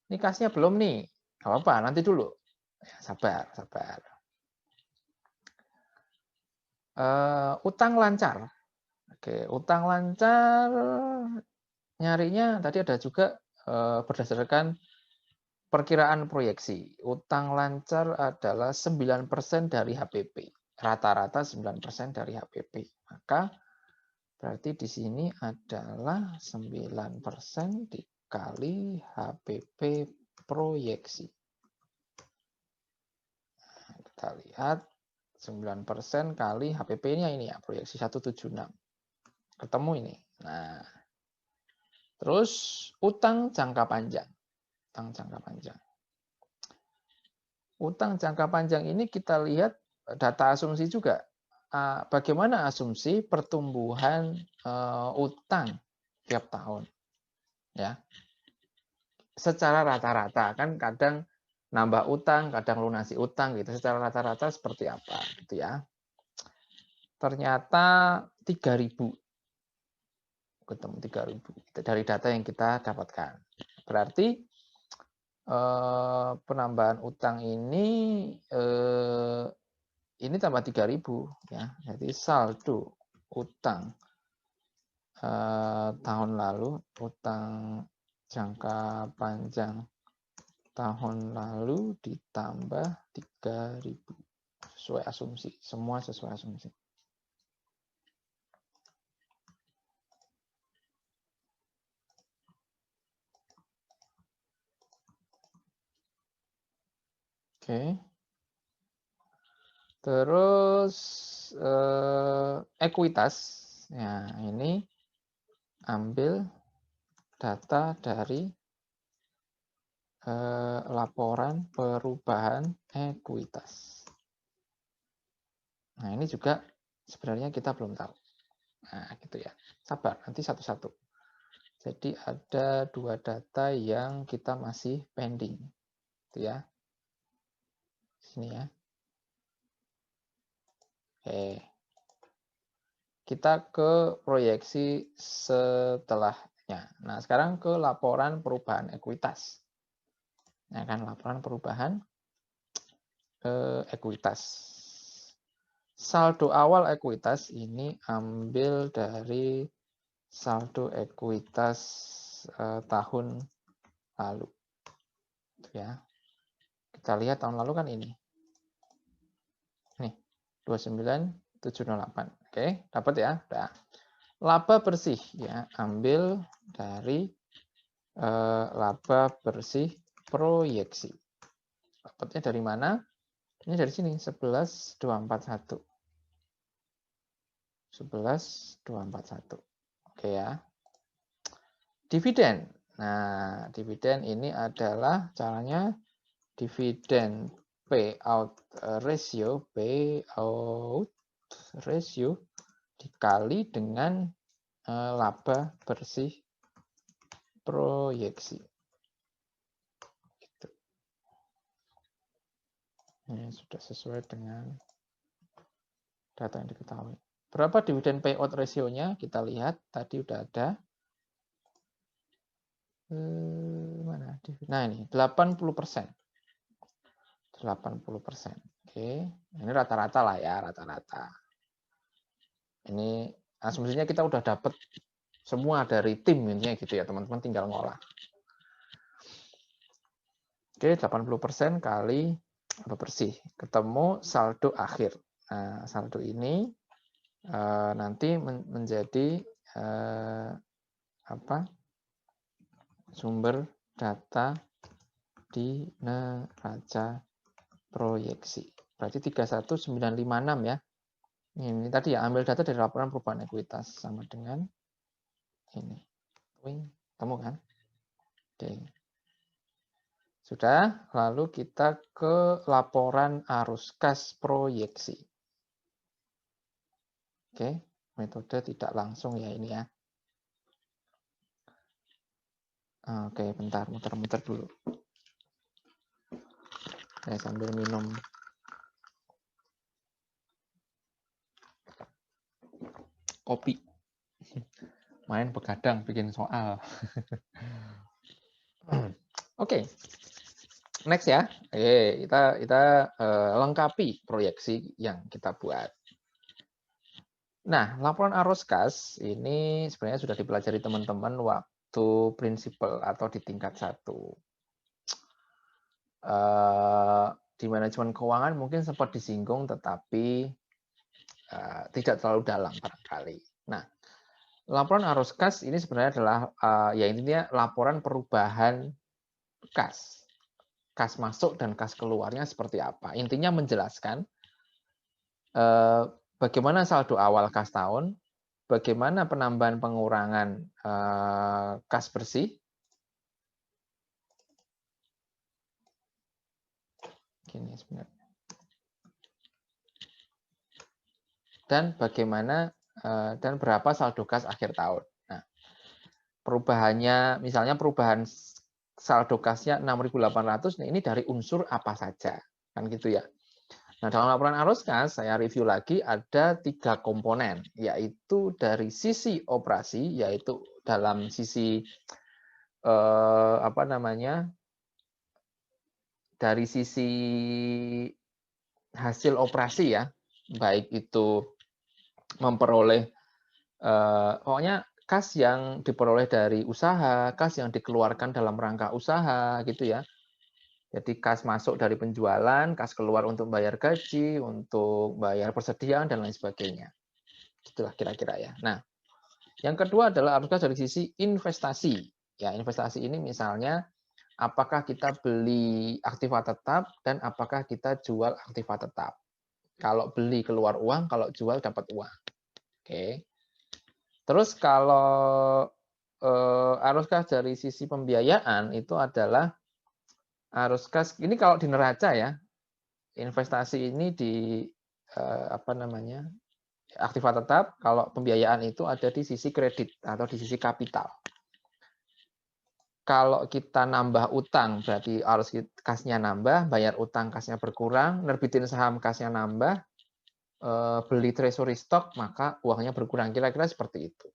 Ini kasnya belum nih. Gak apa-apa, nanti dulu. Ya, sabar. Utang lancar. Oke, utang lancar nyarinya tadi ada juga berdasarkan perkiraan proyeksi. Utang lancar adalah 9% dari HPP. Rata-rata 9% dari HPP. Maka berarti di sini adalah 9% dikali HPP proyeksi. Nah, kita lihat 9% kali HPP-nya ini ya, proyeksi 176. Ketemu ini. Nah, terus utang jangka panjang. Utang jangka panjang ini kita lihat data asumsi juga. Bagaimana asumsi pertumbuhan utang tiap tahun? Ya, secara rata-rata kan kadang nambah utang, kadang lunasi utang gitu. Secara rata-rata seperti apa gitu ya? Ternyata 3.000. Ketemu 3.000 dari data yang kita dapatkan. Berarti penambahan utang ini tambah 3.000 ya. Jadi saldo utang tahun lalu, utang jangka panjang tahun lalu ditambah 3.000 sesuai asumsi, semua sesuai asumsi. Oke. Terus ekuitas. Ya, ini ambil data dari laporan perubahan ekuitas. Nah, ini juga sebenarnya kita belum tahu. Nah, gitu ya. Sabar, nanti satu-satu. Jadi ada 2 data yang kita masih pending. Gitu ya. Sini ya. Oke. Kita ke proyeksi setelahnya. Nah, sekarang ke laporan perubahan ekuitas. Nah, kan laporan perubahan ekuitas. Saldo awal ekuitas ini ambil dari saldo ekuitas tahun lalu. Ya. Kita lihat tahun lalu kan ini. Nih, 29.708. Oke, dapat ya? Udah. Laba bersih ya, ambil dari laba bersih proyeksi. Dapatnya dari mana? Ini dari sini 11.241. 11.241. Oke ya. Dividen. Nah, dividen ini adalah caranya dividen payout ratio dikali dengan laba bersih proyeksi. Gitu. Ini sudah sesuai dengan data yang diketahui. Berapa dividen payout ratio-nya? Kita lihat tadi udah ada. Mana? Nah, ini 80%. 80%. Oke, ini rata-rata lah ya, rata-rata. Ini asumsinya kita udah dapat semua dari tim intinya gitu ya, teman-teman tinggal ngolah. Oke, 80% kali apa bersih, ketemu saldo akhir. Nah, saldo ini nanti menjadi sumber data di neraca proyeksi. Berarti 31956 ya. Ini tadi ya, ambil data dari laporan perubahan ekuitas sama dengan ini. Temu kan? Oke. Sudah, lalu kita ke laporan arus kas proyeksi. Oke, metode tidak langsung ya ini ya. Oke, bentar, muter-muter dulu. Saya sambil minum kopi. Main begadang bikin soal. Oke. Next ya. Oke, kita lengkapi proyeksi yang kita buat. Nah, laporan arus kas ini sebenarnya sudah dipelajari teman-teman waktu prinsipal atau di tingkat 1. Di manajemen keuangan mungkin sempat disinggung, tetapi tidak terlalu dalam barangkali. Nah, laporan arus kas ini sebenarnya adalah ya intinya laporan perubahan kas. Kas masuk dan kas keluarnya seperti apa. Intinya menjelaskan bagaimana saldo awal kas tahun, bagaimana penambahan pengurangan kas bersih, gini sebenarnya, dan bagaimana dan berapa saldo kas akhir tahun. Nah, perubahannya, misalnya perubahan saldo kasnya 6.800, nah ini dari unsur apa saja, kan gitu ya. Nah, dalam laporan arus kas, saya review lagi ada 3 komponen, yaitu dari sisi operasi, yaitu dalam sisi dari sisi hasil operasi ya, baik itu memperoleh pokoknya kas yang diperoleh dari usaha, kas yang dikeluarkan dalam rangka usaha gitu ya. Jadi kas masuk dari penjualan, kas keluar untuk bayar gaji, untuk bayar persediaan, dan lain sebagainya. Itulah kira-kira ya. Nah, yang kedua adalah arus kas dari sisi investasi. Ya, investasi ini misalnya apakah kita beli aktiva tetap dan apakah kita jual aktiva tetap. Kalau beli keluar uang, kalau jual dapat uang. Oke. Terus kalau arus kas dari sisi pembiayaan itu adalah arus kas ini kalau di neraca ya, investasi ini di aktiva tetap, kalau pembiayaan itu ada di sisi kredit atau di sisi kapital. Kalau kita nambah utang berarti arus kasnya nambah, bayar utang kasnya berkurang, nerbitin saham kasnya nambah, beli treasury stock maka uangnya berkurang. Kira-kira seperti itu.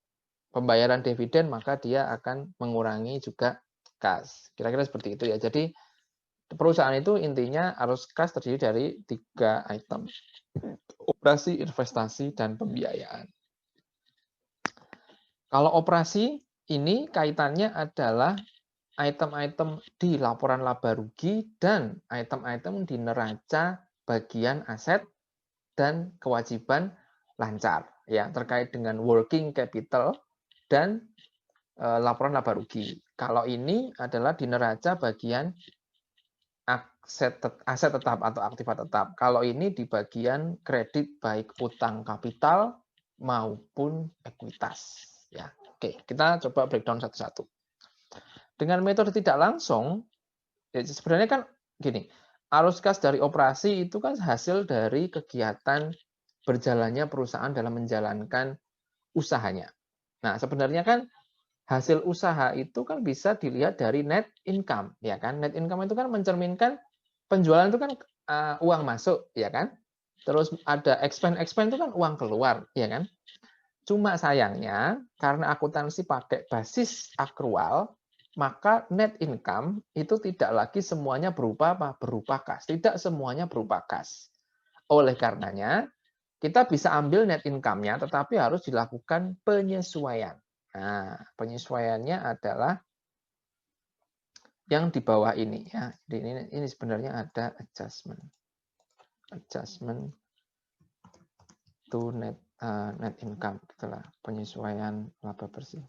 Pembayaran dividen maka dia akan mengurangi juga kas. Kira-kira seperti itu ya. Jadi perusahaan itu intinya arus kas terdiri dari 3 item. Operasi, investasi, dan pembiayaan. Kalau operasi ini kaitannya adalah item-item di laporan laba rugi dan item-item di neraca bagian aset dan kewajiban lancar ya terkait dengan working capital dan laporan laba rugi. Kalau ini adalah di neraca bagian aset tetap atau aktiva tetap. Kalau ini di bagian kredit baik utang kapital maupun ekuitas. Ya, oke, kita coba breakdown satu-satu. Dengan metode tidak langsung, ya sebenarnya kan gini, arus kas dari operasi itu kan hasil dari kegiatan berjalannya perusahaan dalam menjalankan usahanya. Nah, sebenarnya kan hasil usaha itu kan bisa dilihat dari net income, ya kan? Net income itu kan mencerminkan penjualan itu kan uang masuk, ya kan? Terus ada expense itu kan uang keluar, ya kan? Cuma sayangnya karena akuntansi pakai basis akrual, maka net income itu tidak lagi semuanya berupa apa? Berupa kas. Tidak semuanya berupa kas. Oleh karenanya, kita bisa ambil net income-nya, tetapi harus dilakukan penyesuaian. Nah, penyesuaiannya adalah yang di bawah ini ya. Jadi ini sebenarnya ada adjustment to net income, gitulah, penyesuaian laba bersih.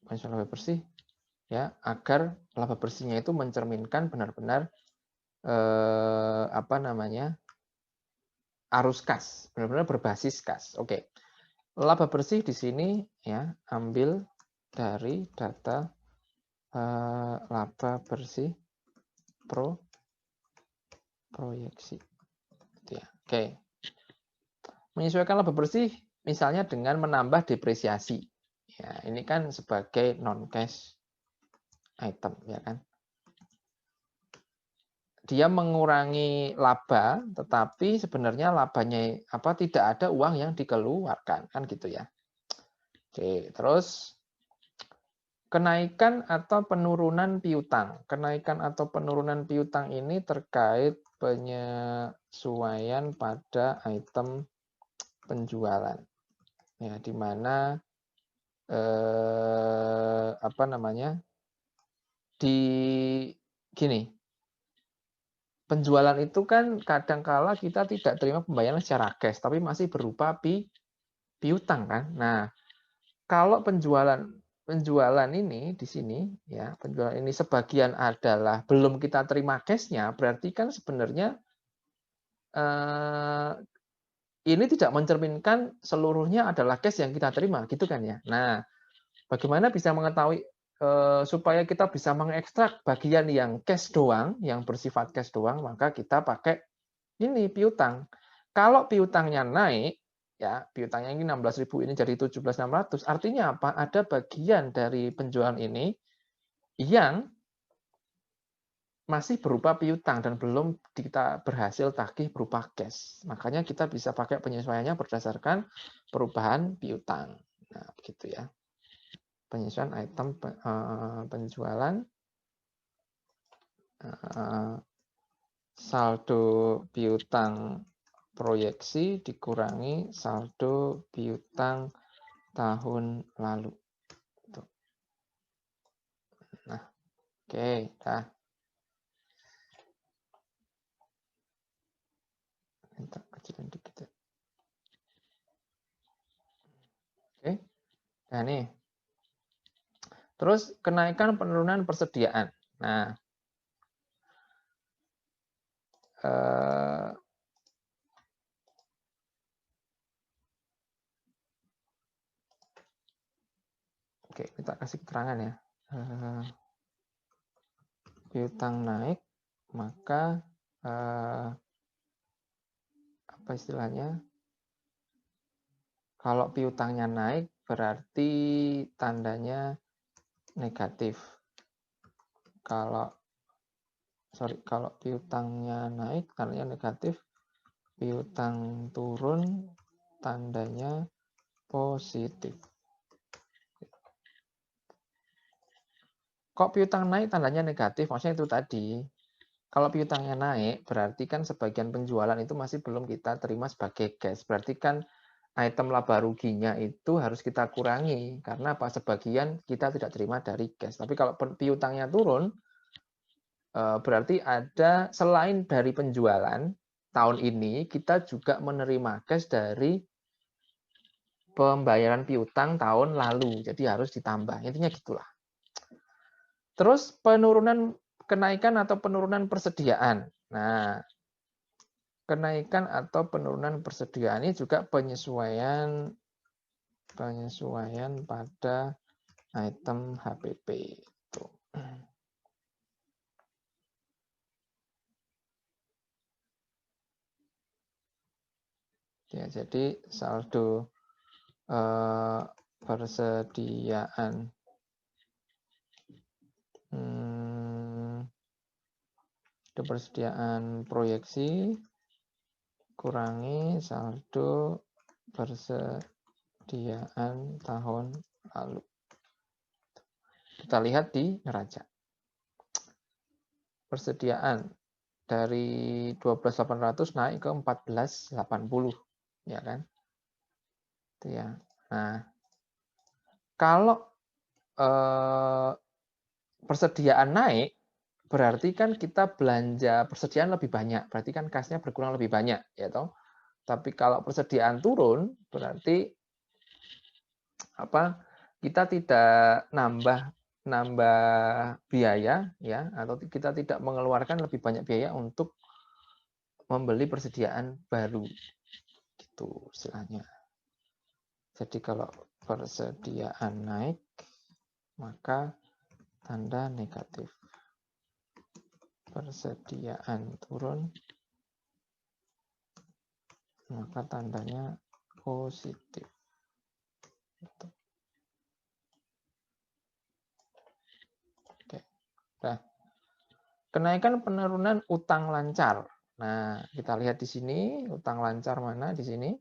penyesuaian laba bersih ya, agar laba bersihnya itu mencerminkan benar-benar apa namanya? Arus kas, benar-benar berbasis kas. Oke. Laba bersih di sini ya, ambil dari data laba bersih proyeksi. Ya. Oke. Menyesuaikan laba bersih misalnya dengan menambah depresiasi. Ya, ini kan sebagai non cash item ya kan. Dia mengurangi laba, tetapi sebenarnya labanya apa tidak ada uang yang dikeluarkan kan gitu ya. Oke, terus kenaikan atau penurunan piutang. Kenaikan atau penurunan piutang ini terkait penyesuaian pada item penjualan. Ya, di mana apa namanya? Di gini, penjualan itu kan kadangkala kita tidak terima pembayaran secara cash, tapi masih berupa piutang kan. Nah, kalau penjualan ini di sini ya, penjualan ini sebagian adalah belum kita terima cash-nya, berarti kan sebenarnya ini tidak mencerminkan seluruhnya adalah cash yang kita terima, gitu kan ya. Nah, bagaimana bisa mengetahui supaya kita bisa mengekstrak bagian yang cash doang, yang bersifat cash doang, maka kita pakai ini piutang. Kalau piutangnya naik, ya piutangnya ini 16.000 ini jadi 17.600, artinya apa? Ada bagian dari penjualan ini yang masih berupa piutang dan belum kita berhasil tagih berupa cash. Makanya kita bisa pakai penyesuaiannya berdasarkan perubahan piutang. Nah, begitu ya. Penyesuaian item penjualan, saldo piutang proyeksi dikurangi saldo piutang tahun lalu. Nah, oke, dah. Minta kecilin dikit ya. Oke, nah nih. Terus kenaikan penurunan persediaan. Nah, oke, kita kasih keterangan ya. Piutang naik, maka apa istilahnya? Kalau piutangnya naik, berarti tandanya negatif. Kalau piutangnya naik, tandanya negatif. Piutang turun, tandanya positif. Kok piutang naik tandanya negatif? Maksudnya itu tadi. Kalau piutangnya naik, berarti kan sebagian penjualan itu masih belum kita terima sebagai cash. Berarti kan item laba ruginya itu harus kita kurangi. Karena apa? Sebagian kita tidak terima dari cash. Tapi kalau piutangnya turun, berarti ada selain dari penjualan, tahun ini kita juga menerima cash dari pembayaran piutang tahun lalu. Jadi harus ditambah. Intinya gitulah. Terus kenaikan atau penurunan persediaan. Nah, kenaikan atau penurunan persediaan ini juga penyesuaian pada item HPP. Tuh. Ya, jadi saldo persediaan persediaan proyeksi kurangi saldo persediaan tahun lalu. Kita lihat di neraca. Persediaan dari 12.800 naik ke 14.80, ya kan? Itu ya. Nah, kalau persediaan naik, berarti kan kita belanja persediaan lebih banyak, berarti kan kasnya berkurang lebih banyak, ya toh. Tapi kalau persediaan turun, berarti apa? kita tidak nambah biaya ya, atau kita tidak mengeluarkan lebih banyak biaya untuk membeli persediaan baru gitu istilahnya. Jadi kalau persediaan naik maka tanda negatif. Persediaan turun maka tandanya positif. Oke. Nah, kenaikan penurunan utang lancar. Nah, kita lihat di sini utang lancar mana di sini?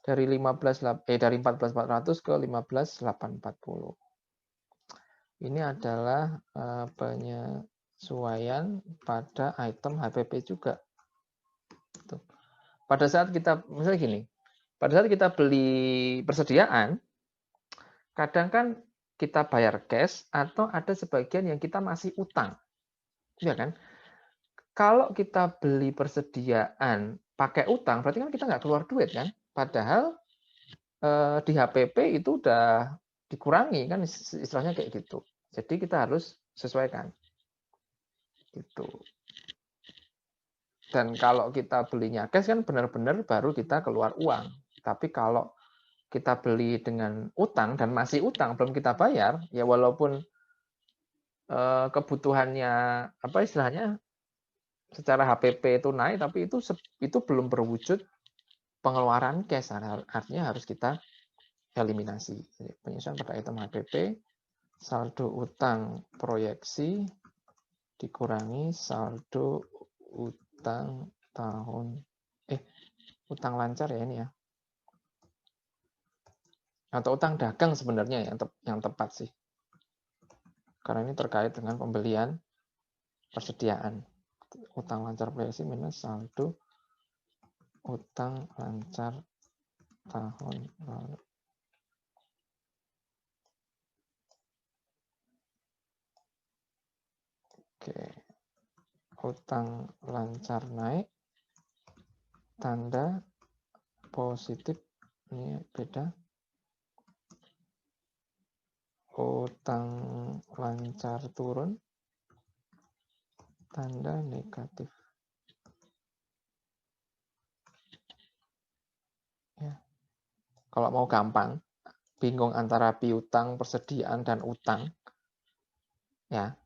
Dari 14.400 ke 15.840. Ini adalah penyesuaian pada item HPP juga. Pada saat kita misalnya gini, pada saat kita beli persediaan, kadang kan kita bayar cash atau ada sebagian yang kita masih utang. Ya kan? Kalau kita beli persediaan pakai utang, berarti kan kita nggak keluar duit kan? Padahal di HPP itu udah dikurangi kan istilahnya kayak gitu. Jadi kita harus sesuaikan. Gitu. Dan kalau kita belinya cash kan benar-benar baru kita keluar uang. Tapi kalau kita beli dengan utang dan masih utang belum kita bayar, ya walaupun kebutuhannya apa istilahnya secara HPP itu naik, tapi itu belum berwujud pengeluaran cash. Artinya harus kita eliminasi. Jadi, penyesuaian pada item HPP, saldo utang proyeksi dikurangi saldo utang tahun utang lancar ya ini ya. Atau utang dagang sebenarnya yang tepat sih. Karena ini terkait dengan pembelian persediaan. Utang lancar proyeksi minus saldo utang lancar tahun lalu. Oke. Utang lancar naik. Tanda positif. Ini beda. Utang lancar turun. Tanda negatif. Ya. Kalau mau gampang, bingung antara piutang, persediaan, dan utang. Ya.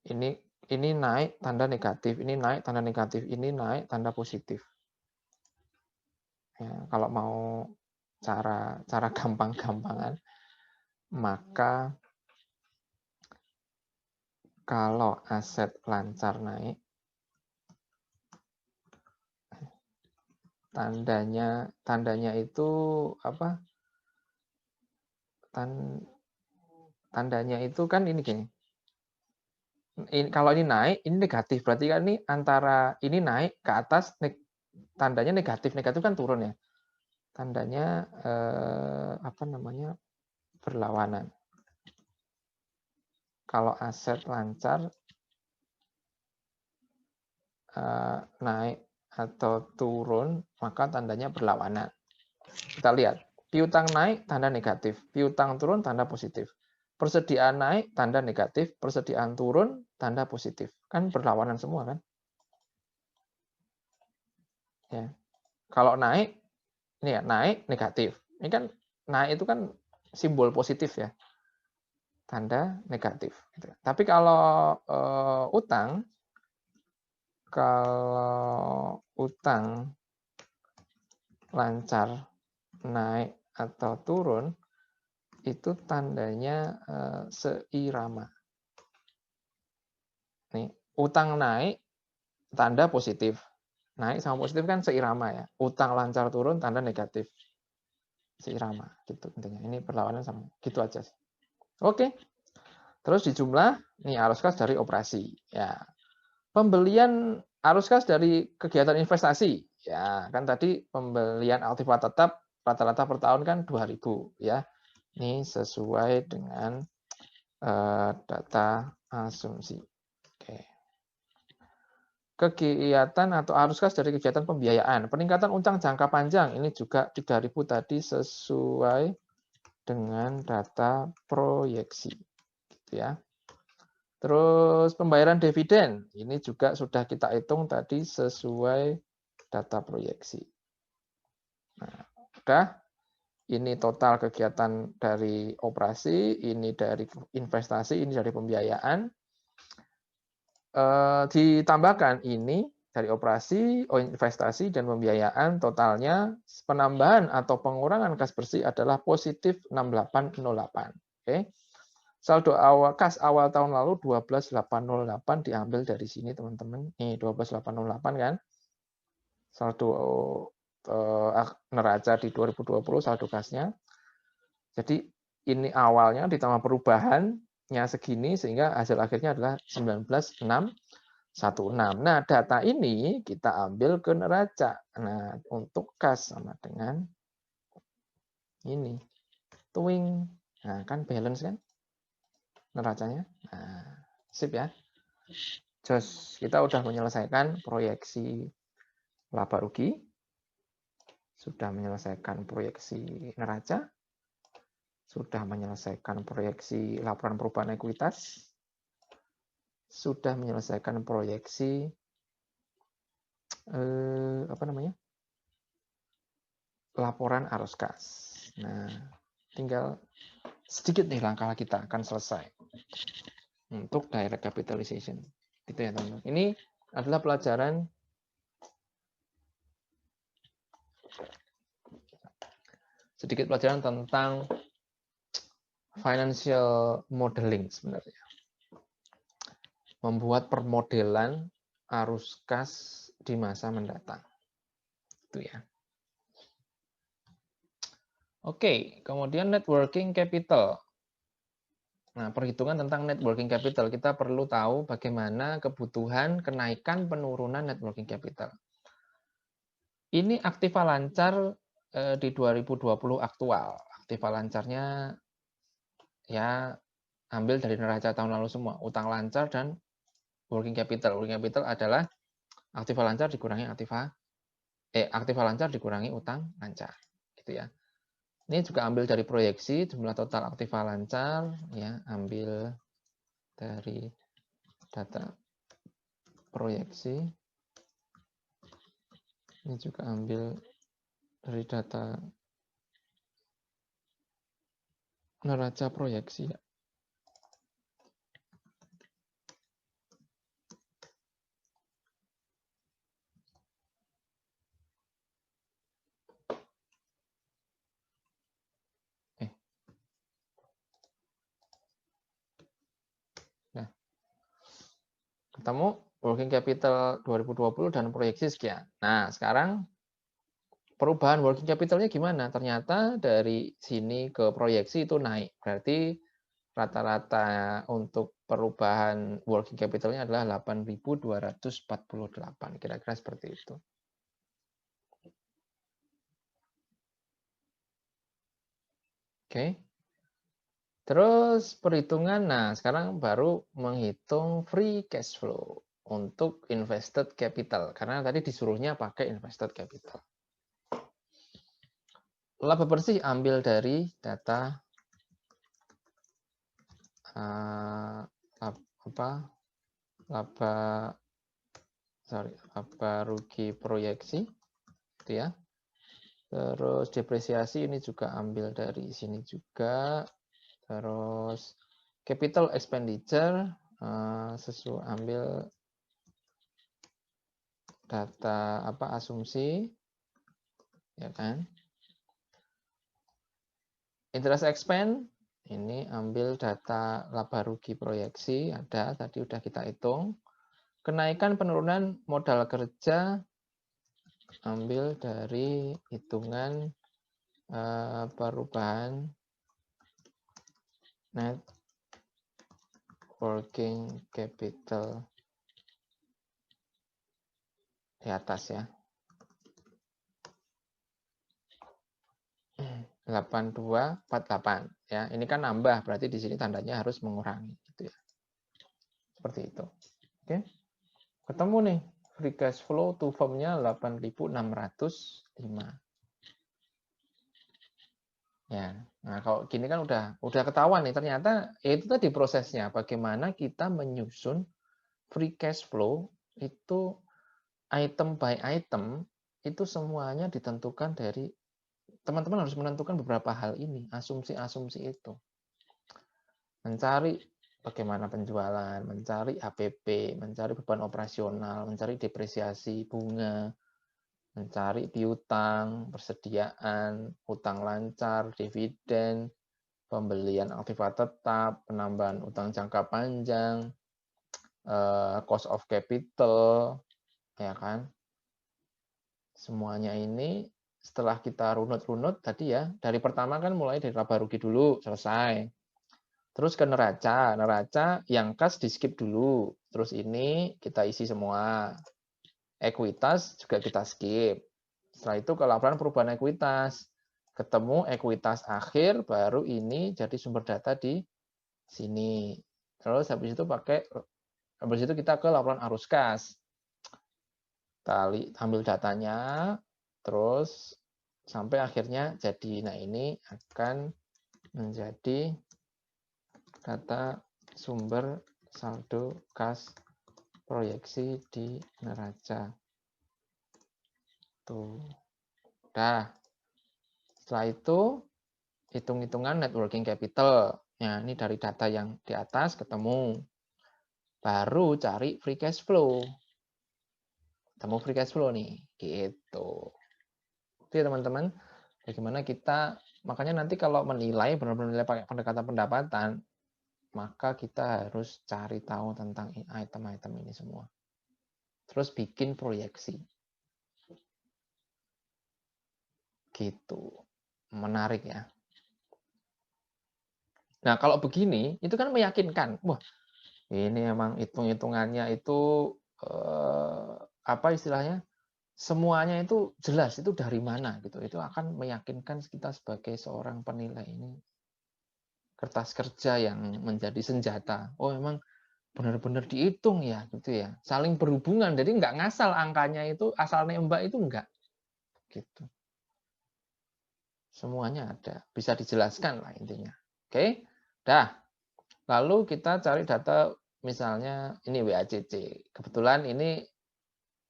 Ini naik tanda negatif, ini naik tanda negatif, ini naik tanda positif. Ya, kalau mau cara gampang-gampangan, maka kalau aset lancar naik, tandanya itu apa? Tandanya itu kan ini gini. Kalau ini naik, ini negatif. Berarti kan ini antara ini naik ke atas, tandanya negatif. Negatif kan turun ya. Tandanya apa namanya? Berlawanan. Kalau aset lancar naik atau turun, maka tandanya berlawanan. Kita lihat, piutang naik, tanda negatif. Piutang turun, tanda positif. Persediaan naik, tanda negatif. Persediaan turun, tanda positif. Kan berlawanan semua kan? Ya. Kalau naik, ini ya naik negatif. Ini kan naik itu kan simbol positif ya, tanda negatif. Tapi kalau utang lancar naik atau turun, itu tandanya seirama. Nih, utang naik, tanda positif. Naik sama positif kan seirama ya. Utang lancar turun, tanda negatif. Seirama, gitu intinya. Ini perlawanan sama, gitu aja sih. Oke. Terus di jumlah, nih arus kas dari operasi. Ya. Pembelian arus kas dari kegiatan investasi. Ya, kan tadi pembelian aktiva tetap rata-rata per tahun kan 2.000 ya. Ini sesuai dengan data asumsi. Oke. Kegiatan atau arus kas dari kegiatan pembiayaan. Peningkatan utang jangka panjang ini juga 3.000 tadi sesuai dengan data proyeksi, gitu ya. Terus pembayaran dividen, ini juga sudah kita hitung tadi sesuai data proyeksi. Nah, udah. Ini total kegiatan dari operasi, ini dari investasi, ini dari pembiayaan. Ditambahkan ini dari operasi, investasi, dan pembiayaan, totalnya penambahan atau pengurangan kas bersih adalah positif 6808. Oke. Saldo awal kas awal tahun lalu 12808 diambil dari sini, teman-teman. Nih 12808 kan. Saldo neraca di 2020 saldo kasnya. Jadi ini awalnya ditambah perubahannya segini sehingga hasil akhirnya adalah 19616. Nah, data ini kita ambil ke neraca. Nah, untuk kas sama dengan ini. Tuing. Nah, kan balance kan neracanya. Nah, sip ya. Jos, kita udah menyelesaikan proyeksi laba rugi. Sudah menyelesaikan proyeksi neraca. Sudah menyelesaikan proyeksi laporan perubahan ekuitas. Sudah menyelesaikan proyeksi laporan arus kas. Nah, tinggal sedikit nih langkah kita akan selesai untuk direct capitalization. Gitu ya, teman-teman. Ini adalah pelajaran sedikit pelajaran tentang financial modeling sebenarnya. Membuat permodelan arus kas di masa mendatang. Itu ya. Oke, kemudian net working capital. Nah, perhitungan tentang net working capital, kita perlu tahu bagaimana kebutuhan kenaikan penurunan net working capital. Ini aktiva lancar di 2020 aktual. Aktiva lancarnya ya ambil dari neraca tahun lalu semua, utang lancar dan working capital. Working capital adalah aktiva lancar dikurangi aktiva lancar dikurangi utang lancar, gitu ya. Ini juga ambil dari proyeksi jumlah total aktiva lancar, ya, ambil dari data proyeksi. Ini juga ambil dari data neraca proyeksi, ya. Nah, ketemu working capital 2020 dan proyeksi sekian. Nah, sekarang perubahan working capitalnya gimana? Ternyata dari sini ke proyeksi itu naik. Berarti rata-rata untuk perubahan working capitalnya adalah 8.248. Kira-kira seperti itu. Oke. Terus perhitungan, nah sekarang baru menghitung free cash flow untuk invested capital. Karena tadi disuruhnya pakai invested capital. Laba bersih ambil dari data laba rugi proyeksi, gitu ya. Terus depresiasi ini juga ambil dari sini juga. Terus capital expenditure sesuai ambil data asumsi, ya kan. Interest expense ini ambil data laba rugi proyeksi, ada tadi udah kita hitung. Kenaikan penurunan modal kerja ambil dari hitungan perubahan net working capital di atas ya. 8248 ya. Ini kan nambah, berarti di sini tandanya harus mengurangi gitu ya. Seperti itu. Oke. Ketemu nih free cash flow to firm-nya 8.605. Ya, nah kalau gini kan udah ketahuan nih ternyata ya itu tadi prosesnya bagaimana kita menyusun free cash flow itu item by item itu semuanya ditentukan dari teman-teman harus menentukan beberapa hal ini, asumsi-asumsi itu. Mencari bagaimana penjualan, mencari HPP, mencari beban operasional, mencari depresiasi, bunga, mencari piutang, persediaan, utang lancar, dividen, pembelian aktiva tetap, penambahan utang jangka panjang, cost of capital, ya kan? Semuanya ini setelah kita runut-runut tadi ya, dari pertama kan mulai dari laba rugi dulu, selesai. Terus ke neraca, neraca yang kas di skip dulu. Terus ini kita isi semua. Ekuitas juga kita skip. Setelah itu ke laporan perubahan ekuitas. Ketemu ekuitas akhir, baru ini jadi sumber data di sini. Terus habis itu kita ke laporan arus kas. Kita ambil datanya, terus sampai akhirnya jadi. Nah, ini akan menjadi data sumber saldo kas proyeksi di neraca. Tuh. Udah. Setelah itu hitung-hitungan net working capital. Ya, ini dari data yang di atas ketemu. Baru cari free cash flow. Ketemu free cash flow nih, gitu. Oke, teman-teman. Bagaimana kita, makanya nanti kalau menilai, benar-benar menilai pakai pendekatan pendapatan, maka kita harus cari tahu tentang item-item ini semua. Terus bikin proyeksi. Gitu. Menarik ya. Nah, kalau begini, itu kan meyakinkan. Wah, ini emang hitung-hitungannya itu, apa istilahnya, semuanya itu jelas, itu dari mana gitu. Itu akan meyakinkan kita sebagai seorang penilai ini kertas kerja yang menjadi senjata. Oh, emang benar-benar dihitung ya, gitu ya. Saling berhubungan, jadi nggak ngasal angkanya itu, asal nembak itu enggak. Gitu. Semuanya ada, bisa dijelaskan lah intinya. Oke, dah. Lalu kita cari data, misalnya ini WACC. Kebetulan ini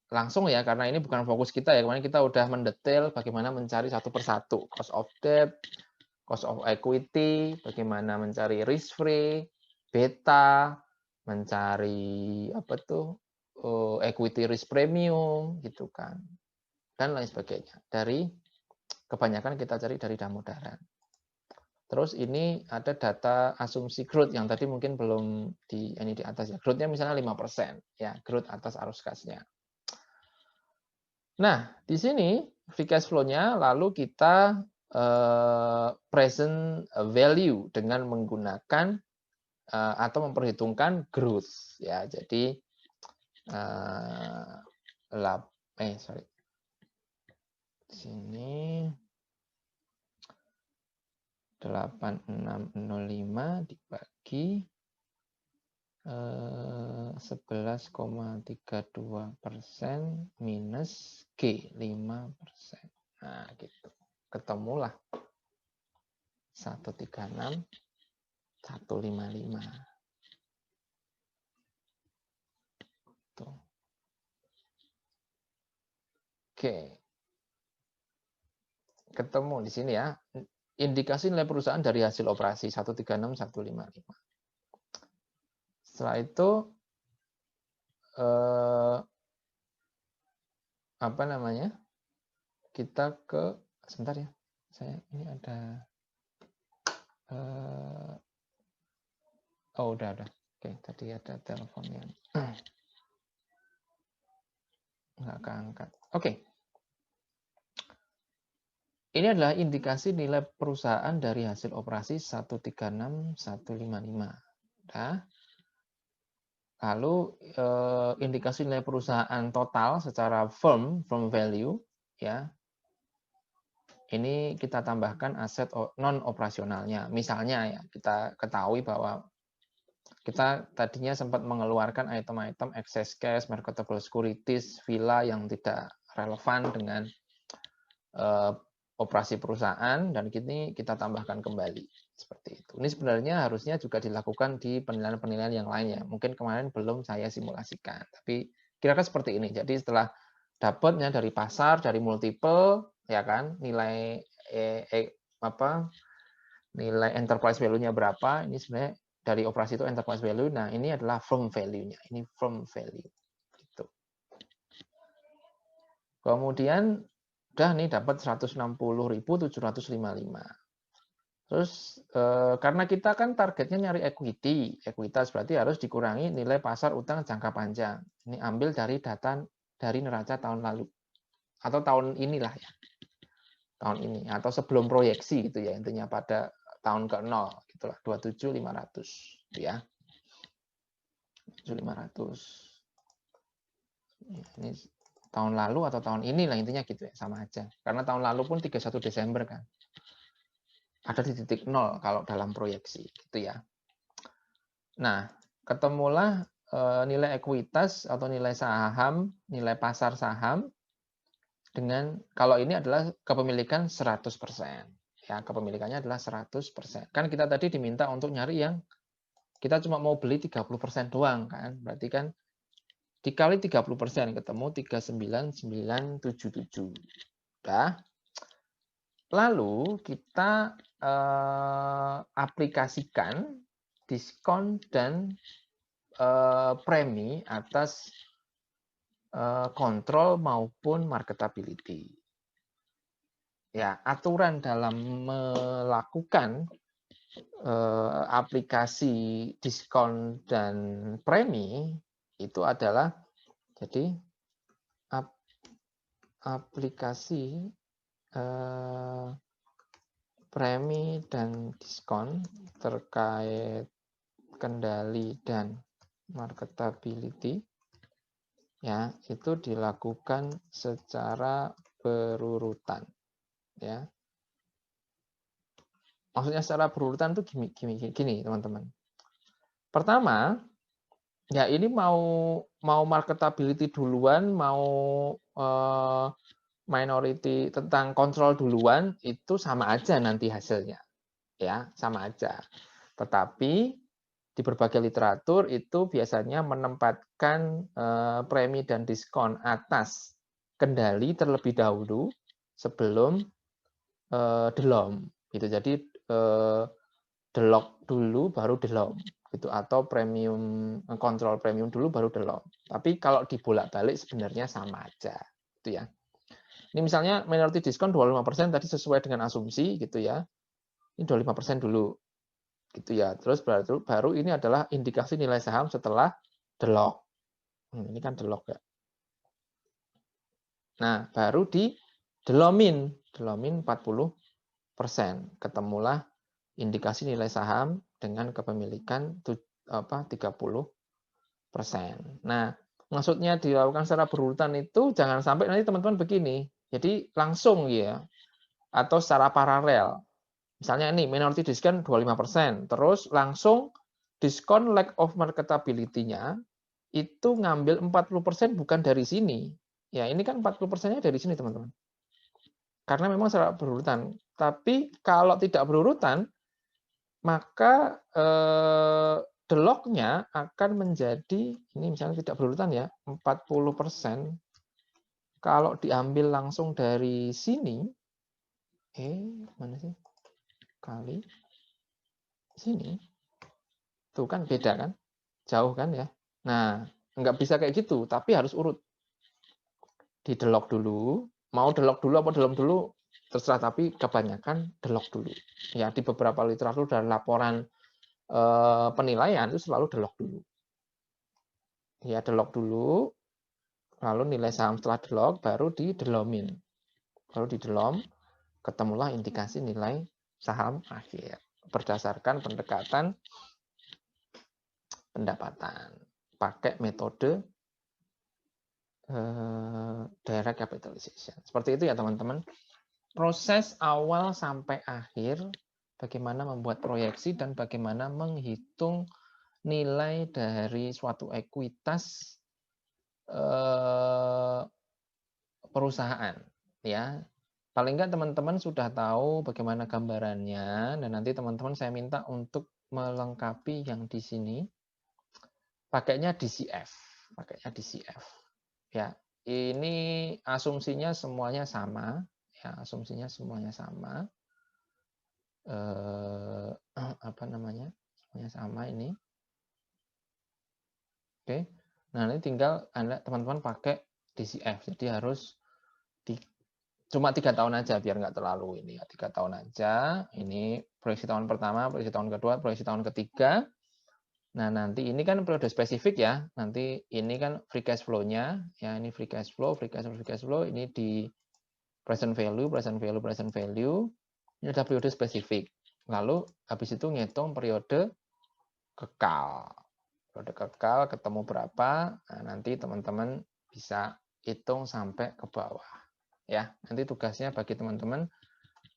langsung ya, karena ini bukan fokus kita ya. Kemarin kita udah mendetail bagaimana mencari satu persatu. Cost of debt, cost of equity, bagaimana mencari risk free, beta, mencari apa tuh, equity risk premium, gitu kan. Dan lain sebagainya. Dari kebanyakan kita cari dari Damodaran. Terus ini ada data asumsi growth yang tadi mungkin belum ini di atas ya. Growth-nya misalnya 5%, ya, growth atas arus kasnya. Nah, di sini free cash flow-nya lalu kita present value dengan menggunakan atau memperhitungkan growth ya. Jadi sini 8605 dibagi 11,32% minus G 5%. Nah, gitu. Ketemulah 136 155. Tuh. Oke. Ketemu di sini ya. Indikasi nilai perusahaan dari hasil operasi 136 155. Setelah itu apa namanya? Kita ke sebentar ya. Saya ini ada oh udah. Oke, tadi ada telepon yang nggak keangkat. Oke. Ini adalah indikasi nilai perusahaan dari hasil operasi 136 155. Nah, lalu indikasi nilai perusahaan total secara firm value ya. Ini kita tambahkan aset non operasionalnya. Misalnya ya, kita ketahui bahwa kita tadinya sempat mengeluarkan item-item excess cash, marketable securities, villa yang tidak relevan dengan operasi perusahaan dan kini kita tambahkan kembali seperti itu. Ini sebenarnya harusnya juga dilakukan di penilaian-penilaian yang lain ya. Mungkin kemarin belum saya simulasikan, tapi kira-kira seperti ini. Jadi setelah dapatnya dari pasar, dari multiple, ya kan, nilai nilai enterprise value-nya berapa? Ini sebenarnya dari operasi itu enterprise value. Nah, ini adalah firm value-nya. Ini firm value. Gitu. Kemudian udah nih dapat 160.755. Terus karena kita kan targetnya nyari equity, ekuitas berarti harus dikurangi nilai pasar utang jangka panjang. Ini ambil dari data dari neraca tahun lalu atau tahun inilah ya. Tahun ini atau sebelum proyeksi gitu ya, intinya pada tahun ke-0 gitulah 27.500 gitu ya. 27.500. Ini tahun lalu atau tahun inilah intinya gitu ya, sama aja. Karena tahun lalu pun 31 Desember kan. Ada di titik 0 kalau dalam proyeksi gitu ya. Nah, ketemulah nilai ekuitas atau nilai saham, nilai pasar saham dengan kalau ini adalah kepemilikan 100%. Ya, kepemilikannya adalah 100%. Kan kita tadi diminta untuk nyari yang kita cuma mau beli 30% doang kan. Berarti kan dikali 30% ketemu 39977. Udah. Lalu kita aplikasikan diskon dan premi atas kontrol maupun marketability. Ya, aturan dalam melakukan aplikasi diskon dan premi itu adalah jadi aplikasi premi dan diskon terkait kendali dan marketability ya itu dilakukan secara berurutan ya. Maksudnya secara berurutan tuh gini teman-teman. Pertama, ya ini mau marketability duluan, mau minority tentang kontrol duluan itu sama aja nanti hasilnya. Ya, sama aja. Tetapi di berbagai literatur itu biasanya menempatkan premi dan diskon atas kendali terlebih dahulu sebelum delom gitu. Jadi delok dulu baru delom gitu atau premium kontrol premium dulu baru delom. Tapi kalau dibolak-balik sebenarnya sama aja gitu ya. Ini misalnya minority diskon 25% tadi sesuai dengan asumsi gitu ya. Ini 25% dulu gitu ya. Terus baru ini adalah indikasi nilai saham setelah delok. Ini kan delok ya. Nah, baru di delomin 40%. Ketemulah indikasi nilai saham dengan kepemilikan 30%. Nah, maksudnya dilakukan secara berurutan itu jangan sampai nanti teman-teman begini. Jadi langsung ya atau secara paralel. Misalnya ini minority diskon 25%, terus langsung diskon lack of marketability-nya itu ngambil 40% bukan dari sini. Ya, ini kan 40%-nya dari sini, teman-teman. Karena memang secara berurutan. Tapi kalau tidak berurutan, maka deloknya akan menjadi, ini misalnya tidak berurutan ya, 40%. Kalau diambil langsung dari sini, mana sih? Kali sini. Tuh kan beda kan? Jauh kan ya? Nah, nggak bisa kayak gitu, tapi harus urut. Didelok dulu, mau delok dulu apa delom dulu, terserah, tapi kebanyakan delok dulu. Ya, di beberapa literatur dan laporan penilaian itu selalu delok dulu. Ya, delok dulu, lalu nilai saham setelah delok, baru didelomin. Baru didelom, ketemulah indikasi nilai saham akhir. Berdasarkan pendekatan pendapatan. Pakai metode direct capitalization. Seperti itu ya teman-teman. Proses awal sampai akhir, bagaimana membuat proyeksi dan bagaimana menghitung nilai dari suatu ekuitas perusahaan. Ya, paling nggak teman-teman sudah tahu bagaimana gambarannya, dan nanti teman-teman saya minta untuk melengkapi yang di sini, pakainya DCF, Ya, ini asumsinya semuanya sama, ya, asumsinya semuanya sama. Apa namanya? Semuanya sama ini. Oke. Nah, ini tinggal teman-teman pakai DCF. Jadi harus cuma 3 tahun aja biar nggak terlalu ini ya. 3 tahun aja. Ini proyeksi tahun pertama, proyeksi tahun kedua, proyeksi tahun ketiga. Nah, nanti ini kan periode spesifik ya. Nanti ini kan free cash flow-nya. Ya, ini free cash flow. Ini di present value. Ini adalah periode spesifik. Lalu habis itu ngitung periode kekal. Periode kekal ketemu berapa, nah, nanti teman-teman bisa hitung sampai ke bawah. Ya, nanti tugasnya bagi teman-teman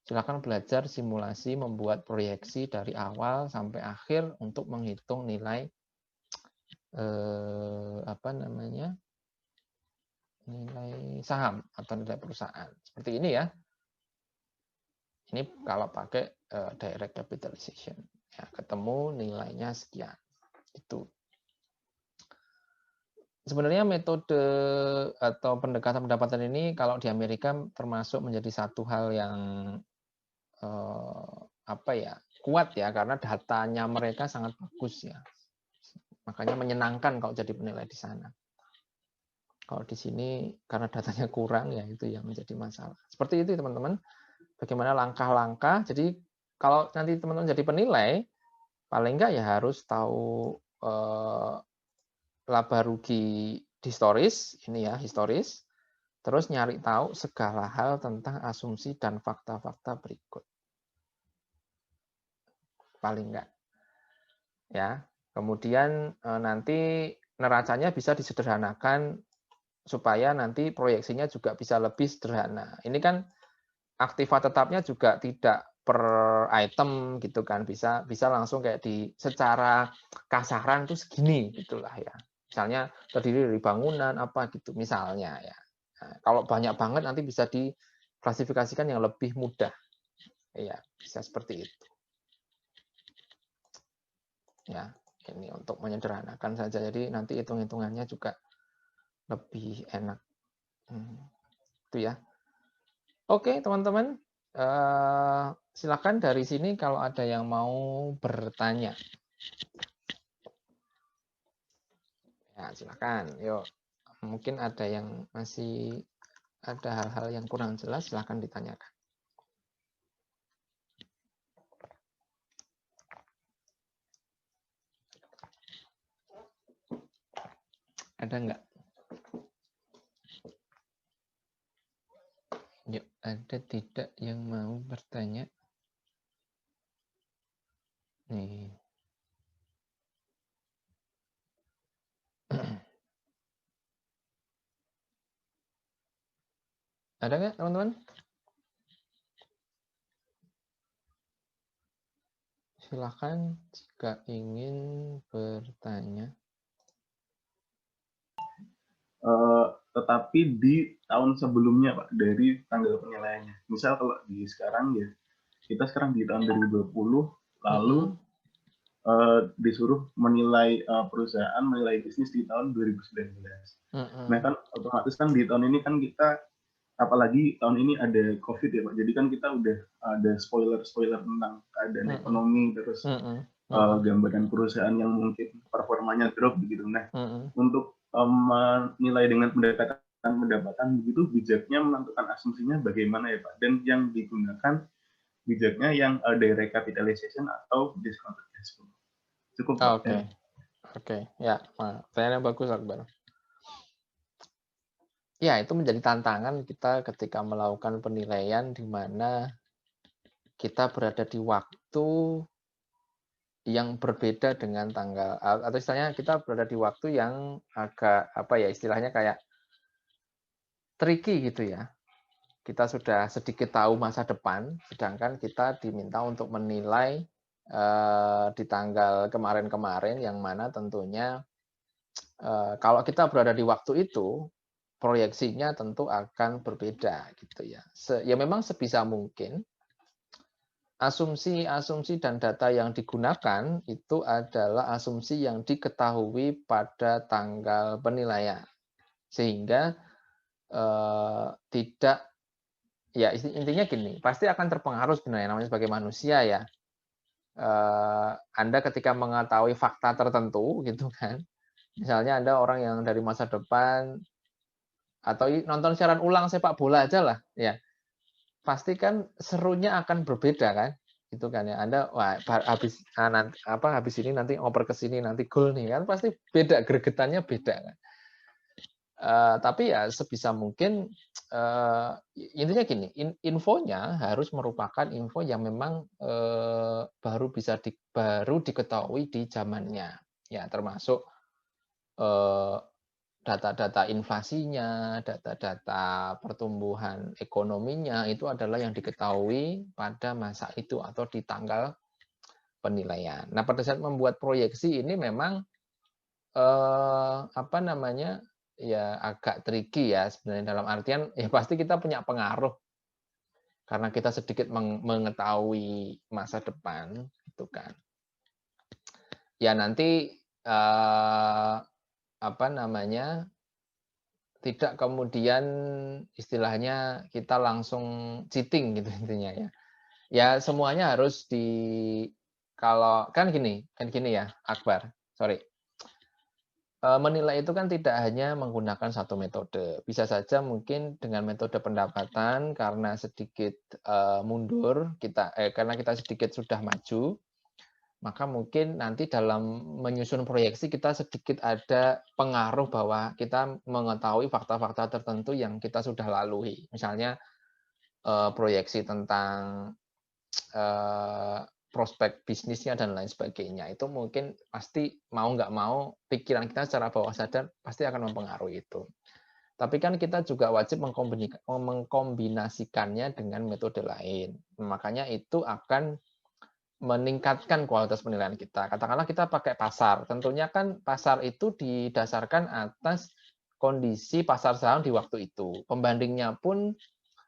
silakan belajar simulasi membuat proyeksi dari awal sampai akhir untuk menghitung nilai nilai saham atau nilai perusahaan. Seperti ini ya. Ini kalau pakai direct capitalization. Ya, ketemu nilainya sekian. Itu. Sebenarnya metode atau pendekatan pendapatan ini kalau di Amerika termasuk menjadi satu hal yang kuat ya, karena datanya mereka sangat bagus ya. Makanya menyenangkan kalau jadi penilai di sana. Kalau di sini karena datanya kurang ya, itu yang menjadi masalah. Seperti itu teman-teman. Bagaimana langkah-langkah. Jadi kalau nanti teman-teman jadi penilai, paling enggak ya harus tahu laba rugi historis, ini ya historis. Terus nyari tahu segala hal tentang asumsi dan fakta-fakta berikut. Paling enggak. Ya. Kemudian nanti neracanya bisa disederhanakan supaya nanti proyeksinya juga bisa lebih sederhana. Ini kan aktiva tetapnya juga tidak per item gitu kan, bisa langsung kayak secara kasaran tuh segini gitulah ya. Misalnya terdiri dari bangunan apa gitu misalnya ya. Nah, kalau banyak banget nanti bisa diklasifikasikan yang lebih mudah. Ya, bisa seperti itu. Ya, ini untuk menyederhanakan saja. Jadi nanti hitung-hitungannya juga lebih enak. Itu ya. Oke, teman-teman. Silakan dari sini kalau ada yang mau bertanya. Ya, silakan. Yuk. Mungkin ada yang masih ada hal-hal yang kurang jelas, silakan ditanyakan. Ada enggak? Yuk, ada tidak yang mau bertanya? Nih. Ada nggak, teman-teman? Silakan jika ingin bertanya. Tetapi di tahun sebelumnya, Pak, dari tanggal penilaiannya. Misal kalau di sekarang ya, kita sekarang di tahun 2020, lalu disuruh menilai perusahaan, menilai bisnis di tahun 2019. Nah kan otomatis kan di tahun ini kan kita, apalagi tahun ini ada COVID ya Pak, jadi kan kita udah ada spoiler tentang keadaan ekonomi, terus gambaran perusahaan yang mungkin performanya drop begitu. Nah, untuk menilai dengan pendapatan begitu, bijaknya menentukan asumsinya bagaimana ya Pak, dan yang digunakan bijaknya yang direct capitalization atau discounted cash flow. Cukup Pak. Oke. Ya, pertanyaan yang bagus Akbar. Ya, itu menjadi tantangan kita ketika melakukan penilaian di mana kita berada di waktu yang berbeda dengan tanggal, atau istilahnya kita berada di waktu yang agak istilahnya kayak tricky gitu ya. Kita sudah sedikit tahu masa depan, sedangkan kita diminta untuk menilai di tanggal kemarin-kemarin, yang mana tentunya kalau kita berada di waktu itu, proyeksinya tentu akan berbeda gitu ya. Ya memang sebisa mungkin asumsi-asumsi dan data yang digunakan itu adalah asumsi yang diketahui pada tanggal penilaian. Sehingga tidak, ya intinya gini, pasti akan terpengaruh sebenarnya namanya sebagai manusia ya. Anda ketika mengetahui fakta tertentu gitu kan, misalnya Anda orang yang dari masa depan atau nonton siaran ulang sepak bola aja lah ya, pasti kan serunya akan berbeda kan, gitu kan ya. Anda wah habis habis ini nanti oper ke sini nanti gol nih kan, pasti beda, gregetannya beda kan. Tapi ya sebisa mungkin intinya gini, infonya harus merupakan info yang memang baru diketahui di zamannya, ya termasuk data-data inflasinya, data-data pertumbuhan ekonominya itu adalah yang diketahui pada masa itu atau di tanggal penilaian. Nah, pada saat membuat proyeksi ini memang apa namanya, ya agak tricky ya sebenarnya, dalam artian ya pasti kita punya pengaruh karena kita sedikit mengetahui masa depan gitu kan. Ya nanti apa namanya, tidak kemudian istilahnya kita langsung cheating gitu intinya ya. Ya semuanya harus kalau kan gini ya Akbar, sorry. Menilai itu kan tidak hanya menggunakan satu metode. Bisa saja mungkin dengan metode pendapatan karena sedikit mundur karena kita sedikit sudah maju, maka mungkin nanti dalam menyusun proyeksi kita sedikit ada pengaruh bahwa kita mengetahui fakta-fakta tertentu yang kita sudah lalui. Misalnya proyeksi tentang prospek bisnisnya dan lain sebagainya. Itu mungkin pasti mau nggak mau pikiran kita secara bawah sadar pasti akan mempengaruhi itu. Tapi kan kita juga wajib mengkombinasikannya dengan metode lain. Makanya itu akan meningkatkan kualitas penilaian kita. Katakanlah kita pakai pasar. Tentunya kan pasar itu didasarkan atas kondisi pasar saham di waktu itu. Pembandingnya pun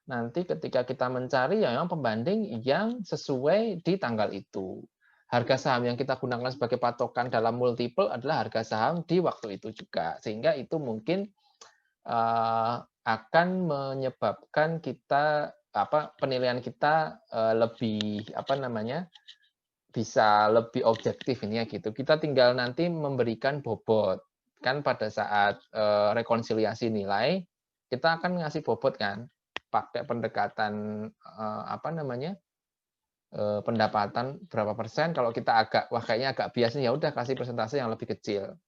nanti ketika kita mencari ya memang pembanding yang sesuai di tanggal itu. Harga saham yang kita gunakan sebagai patokan dalam multiple adalah harga saham di waktu itu juga. Sehingga itu mungkin akan menyebabkan kita penilaian kita lebih bisa lebih objektif ini ya gitu. Kita tinggal nanti memberikan bobot kan pada saat rekonsiliasi nilai kita akan ngasih bobot kan pakai pendekatan pendapatan berapa persen. Kalau kita kayaknya agak bias ya udah kasih persentase yang lebih kecil.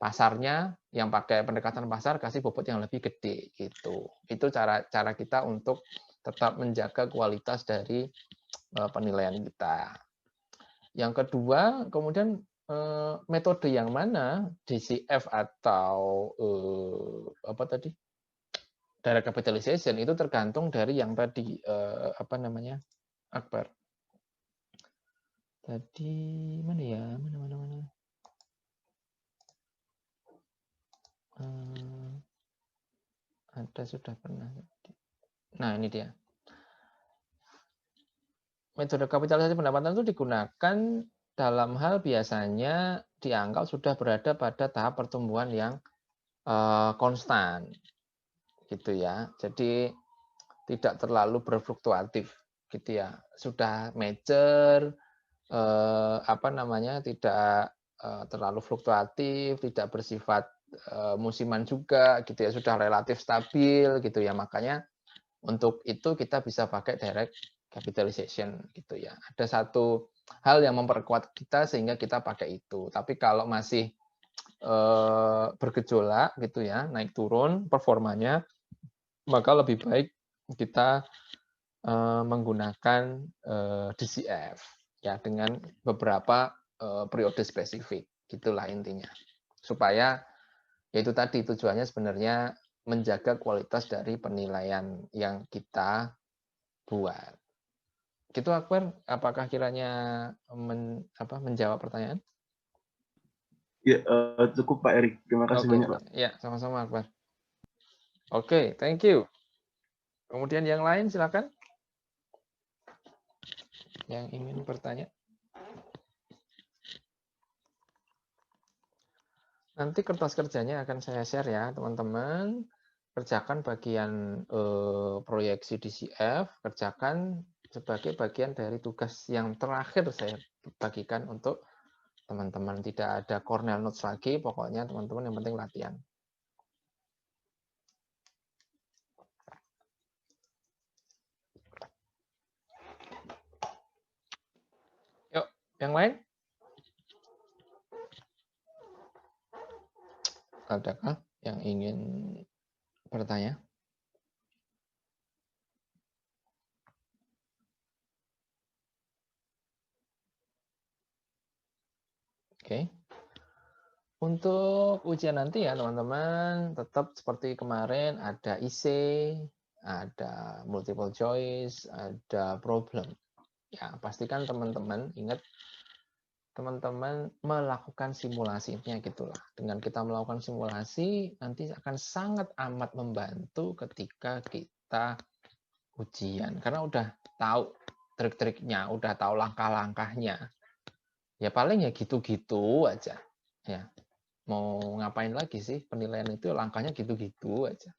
Pasarnya yang pakai pendekatan pasar kasih bobot yang lebih gede gitu. Itu cara kita untuk tetap menjaga kualitas dari penilaian kita. Yang kedua, kemudian metode yang mana, DCF atau direct capitalization itu tergantung dari yang tadi Akbar. Tadi mana ya? Mana? Ada sudah pernah. Nah, ini dia. Metode kapitalisasi pendapatan itu digunakan dalam hal biasanya dianggap sudah berada pada tahap pertumbuhan yang konstan, gitu ya. Jadi tidak terlalu berfluktuatif, gitu ya. Sudah mature, tidak terlalu fluktuatif, tidak bersifat musiman juga, gitu ya. Sudah relatif stabil, gitu ya. Makanya untuk itu kita bisa pakai direct capitalization gitu ya. Ada satu hal yang memperkuat kita sehingga kita pakai itu. Tapi kalau masih bergejolak gitu ya, naik turun performanya, maka lebih baik kita menggunakan DCF ya dengan beberapa periode spesifik. Gitulah intinya. Supaya yaitu tadi tujuannya sebenarnya menjaga kualitas dari penilaian yang kita buat. Gitu Akbar, apakah kiranya menjawab pertanyaan? Ya, cukup Pak Erik. Terima kasih banyak Pak. Ya, sama-sama Akbar. Oke, thank you. Kemudian yang lain silakan. Yang ingin bertanya. Nanti kertas kerjanya akan saya share ya, teman-teman. Kerjakan bagian proyeksi DCF, kerjakan sebagai bagian dari tugas yang terakhir saya bagikan untuk teman-teman. Tidak ada Cornell Notes lagi, pokoknya teman-teman yang penting latihan. Yuk, yang lain? Adakah yang ingin bertanya? Oke. Untuk ujian nanti ya teman-teman, tetap seperti kemarin ada IC, ada multiple choice, ada problem. Ya, pastikan teman-teman ingat teman-teman melakukan simulasinya gitulah. Dengan kita melakukan simulasi nanti akan sangat amat membantu ketika kita ujian karena udah tahu trik-triknya, udah tahu langkah-langkahnya. Ya paling ya gitu-gitu aja. Ya. Mau ngapain lagi sih? Penilaian itu langkahnya gitu-gitu aja.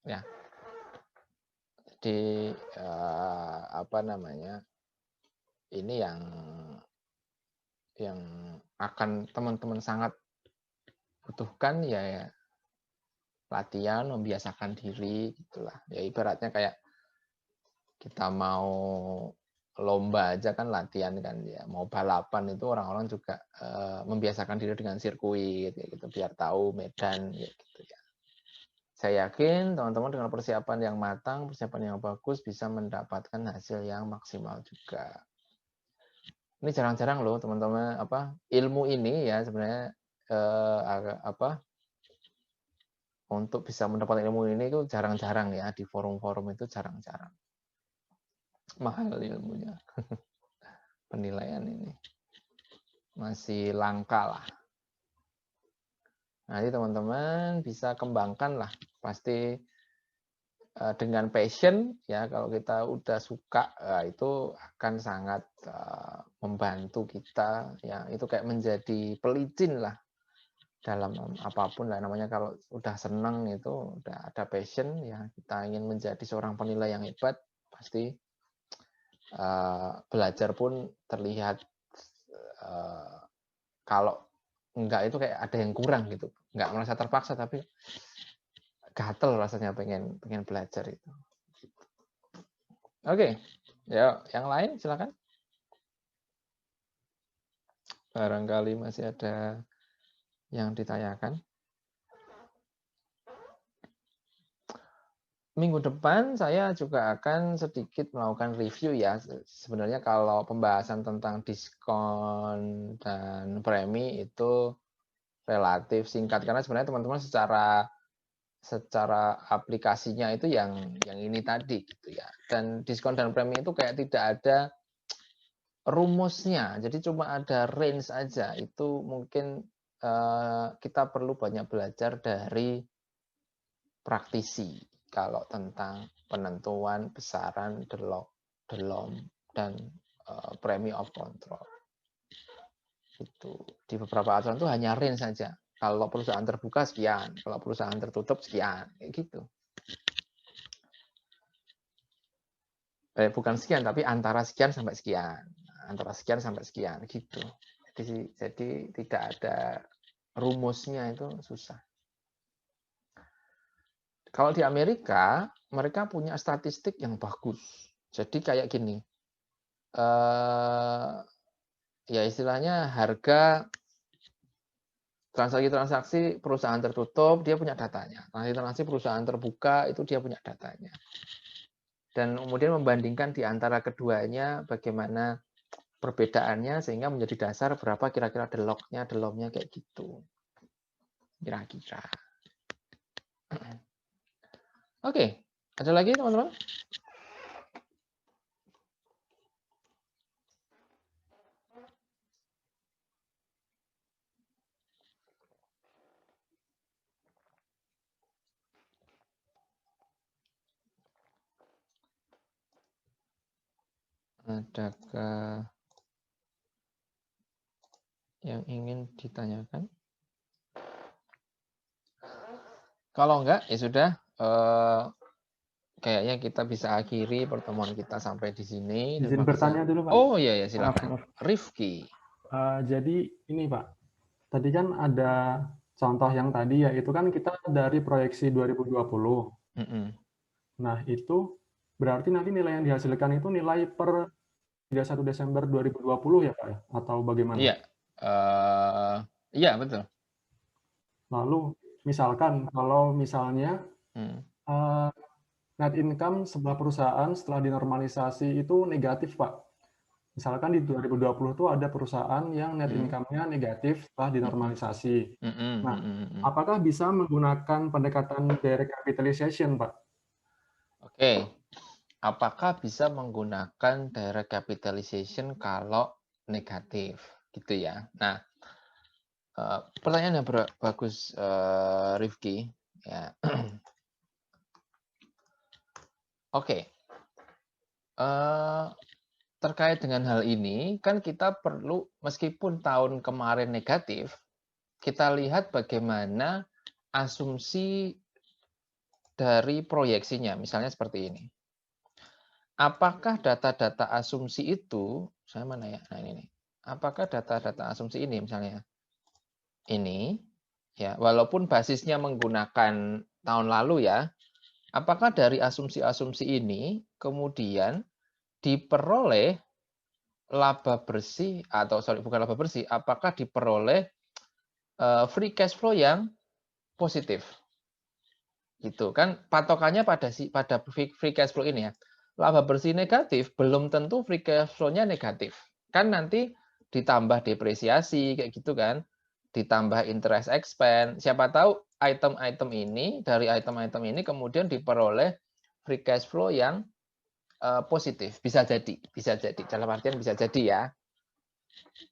Ya. Jadi apa namanya? Ini yang akan teman-teman sangat butuhkan ya latihan, membiasakan diri gitulah. Ya ibaratnya kayak kita mau lomba aja kan latihan kan ya. Mau balapan itu orang-orang juga membiasakan diri dengan sirkuit ya gitu biar tahu medan ya gitu ya. Saya yakin teman-teman dengan persiapan yang matang, persiapan yang bagus bisa mendapatkan hasil yang maksimal juga. Ini jarang-jarang loh teman-teman ilmu ini ya sebenarnya untuk bisa mendapatkan ilmu ini itu jarang-jarang ya di forum-forum itu jarang-jarang. Mahal ilmunya. Penilaian ini masih langka lah. Nanti teman-teman bisa kembangkan lah pasti dengan passion ya kalau kita udah suka itu akan sangat membantu kita ya itu kayak menjadi pelicin lah dalam apapun lah namanya kalau udah senang itu udah ada passion ya kita ingin menjadi seorang penilai yang hebat pasti belajar pun terlihat kalau enggak itu kayak ada yang kurang gitu enggak merasa terpaksa tapi gatel rasanya pengen belajar itu. Oke, ya yang lain silakan. Barangkali masih ada yang ditanyakan. Minggu depan saya juga akan sedikit melakukan review ya. Sebenarnya kalau pembahasan tentang diskon dan premi itu relatif singkat karena sebenarnya teman-teman secara aplikasinya itu yang ini tadi gitu ya. Dan diskon dan premi itu kayak tidak ada rumusnya. Jadi cuma ada range aja. Itu mungkin kita perlu banyak belajar dari praktisi kalau tentang penentuan besaran delom dan premi of control. Itu di beberapa aturan itu hanya range saja. Kalau perusahaan terbuka sekian, kalau perusahaan tertutup sekian, kayak gitu. Bukan sekian, tapi antara sekian sampai sekian, antara sekian sampai sekian, gitu. Jadi tidak ada rumusnya itu susah. Kalau di Amerika, mereka punya statistik yang bagus. Jadi kayak gini, ya istilahnya harga transaksi perusahaan tertutup dia punya datanya, transaksi perusahaan terbuka itu dia punya datanya, dan kemudian membandingkan di antara keduanya bagaimana perbedaannya sehingga menjadi dasar berapa kira-kira delomnya kayak gitu, kira-kira. Oke, ada lagi teman-teman? Adakah yang ingin ditanyakan? Kalau enggak, ya sudah. Kayaknya kita bisa akhiri pertemuan kita sampai di sini. Izin Terima kasih. bertanya dulu, Pak. Oh iya, ya silakan. Maaf. Rifki. Jadi ini, Pak. Tadi kan ada contoh yang tadi, yaitu kan kita dari proyeksi 2020. Nah, itu berarti nanti nilai yang dihasilkan itu nilai per 31 Desember 2020 ya, Pak? Ya? Atau bagaimana? Iya. Iya, betul. Lalu, misalkan kalau misalnya net income sebuah perusahaan setelah dinormalisasi itu negatif, Pak. Misalkan di 2020 itu ada perusahaan yang net income-nya negatif setelah dinormalisasi. Nah, apakah bisa menggunakan pendekatan direct capitalization, Pak? Oke. Apakah bisa menggunakan direct capitalization kalau negatif? Gitu ya. Nah, pertanyaan yang bagus, Rifki. Ya. Oke. Terkait dengan hal ini, kan kita perlu, meskipun tahun kemarin negatif, kita lihat bagaimana asumsi dari proyeksinya. Misalnya seperti ini. Apakah data-data asumsi itu, saya mana ya? Nah ini nih. Apakah data-data asumsi ini, misalnya ini, ya, walaupun basisnya menggunakan tahun lalu ya, apakah dari asumsi-asumsi ini kemudian diperoleh laba bersih atau bukan laba bersih, apakah diperoleh free cash flow yang positif? Gitu kan, patokannya pada free cash flow ini ya. Laba bersih negatif belum tentu free cash flow-nya negatif. Kan nanti ditambah depresiasi kayak gitu kan, ditambah interest expense. Siapa tahu item-item ini, dari item-item ini kemudian diperoleh free cash flow yang positif. Bisa jadi. Dalam artian bisa jadi ya.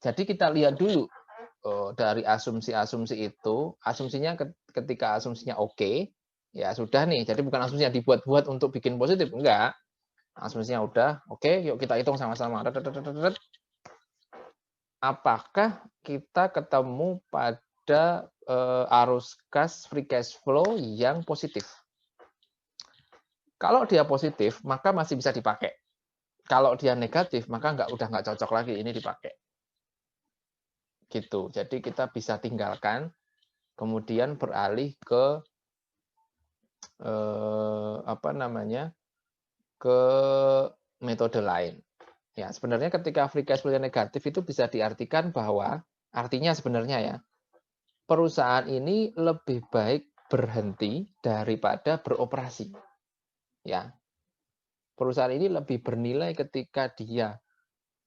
Jadi kita lihat dulu dari asumsi-asumsi itu, asumsinya ketika asumsinya oke, ya sudah nih. Jadi bukan asumsinya dibuat-buat untuk bikin positif, enggak. Asumsinya udah oke, yuk kita hitung sama-sama. Apakah kita ketemu pada arus kas free cash flow yang positif? Kalau dia positif, maka masih bisa dipakai. Kalau dia negatif, maka udah nggak cocok lagi ini dipakai. Gitu. Jadi kita bisa tinggalkan, kemudian beralih ke ke metode lain. Ya, sebenarnya ketika free cash flow negatif itu bisa diartikan bahwa artinya sebenarnya ya, perusahaan ini lebih baik berhenti daripada beroperasi. Ya. Perusahaan ini lebih bernilai ketika dia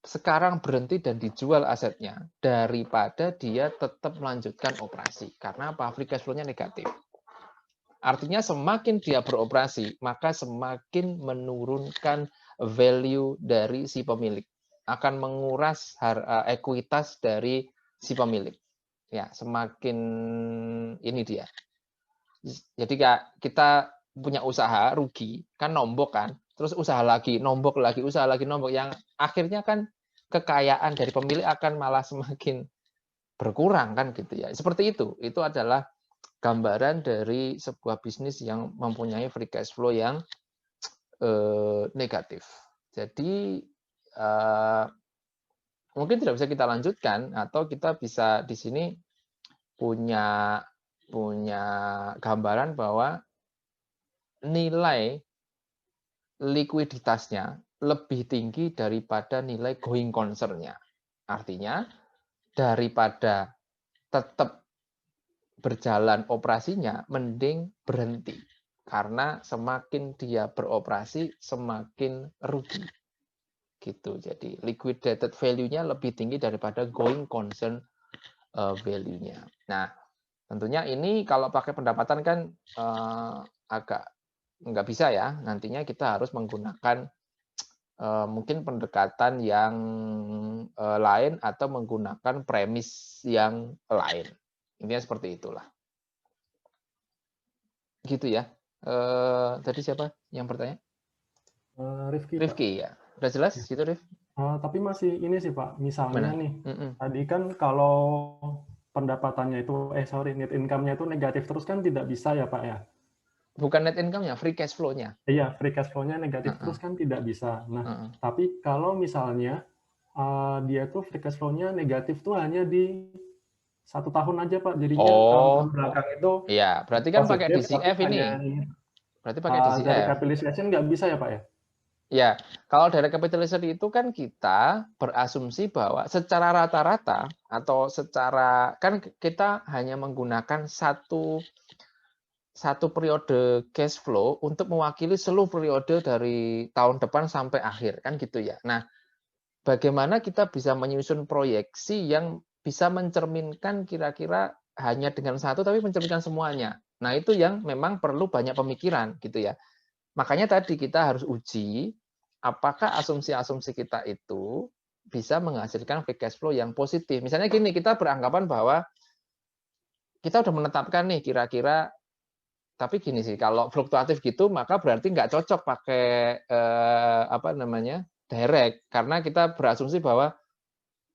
sekarang berhenti dan dijual asetnya daripada dia tetap melanjutkan operasi. Karena apa? Free cash flow-nya negatif. Artinya semakin dia beroperasi, maka semakin menurunkan value dari si pemilik. Akan menguras ekuitas dari si pemilik. Ya, semakin ini dia. Jadi kita punya usaha rugi, kan nombok kan. Terus usaha lagi, nombok lagi, usaha lagi, nombok. Yang akhirnya kan kekayaan dari pemilik akan malah semakin berkurang kan gitu ya. Seperti itu. Itu adalah gambaran dari sebuah bisnis yang mempunyai free cash flow yang negatif. Jadi mungkin tidak bisa kita lanjutkan atau kita bisa di sini punya gambaran bahwa nilai likuiditasnya lebih tinggi daripada nilai going concern-nya. Artinya daripada tetap berjalan operasinya, mending berhenti. Karena semakin dia beroperasi, semakin rugi. Gitu. Jadi liquidated value-nya lebih tinggi daripada going concern value-nya. Nah, tentunya ini kalau pakai pendapatan kan agak nggak bisa ya. Nantinya kita harus menggunakan mungkin pendekatan yang lain atau menggunakan premis yang lain. Intinya seperti itulah. Gitu ya. Tadi siapa yang bertanya? Rifki, Rifki ya. Udah jelas gitu, Rif? Tapi masih ini sih Pak, misalnya Mana? nih, tadi kan kalau pendapatannya itu, net income-nya itu negatif terus kan tidak bisa ya Pak ya? Bukan net income-nya, free cash flow-nya. Iya, free cash flow-nya negatif terus kan tidak bisa. Nah, tapi kalau misalnya dia tuh free cash flow-nya negatif tuh hanya di 1 tahun aja Pak, jadinya tahun-tahun Oh, belakang itu ya, berarti kan pakai positif, tapi DCF hanya ini. Berarti pakai dari DCF. capitalization nggak bisa ya Pak ya? Ya, kalau dari capitalization itu kan kita berasumsi bahwa secara rata-rata atau secara kan kita hanya menggunakan satu periode cash flow untuk mewakili seluruh periode dari tahun depan sampai akhir kan gitu ya. Nah, bagaimana kita bisa menyusun proyeksi yang bisa mencerminkan kira-kira hanya dengan satu tapi mencerminkan semuanya. Nah, itu yang memang perlu banyak pemikiran gitu ya. Makanya tadi kita harus uji apakah asumsi-asumsi kita itu bisa menghasilkan free cash flow yang positif. Misalnya gini, kita beranggapan bahwa kita udah menetapkan nih kira-kira, tapi gini sih, kalau fluktuatif gitu maka berarti nggak cocok pakai direct, karena kita berasumsi bahwa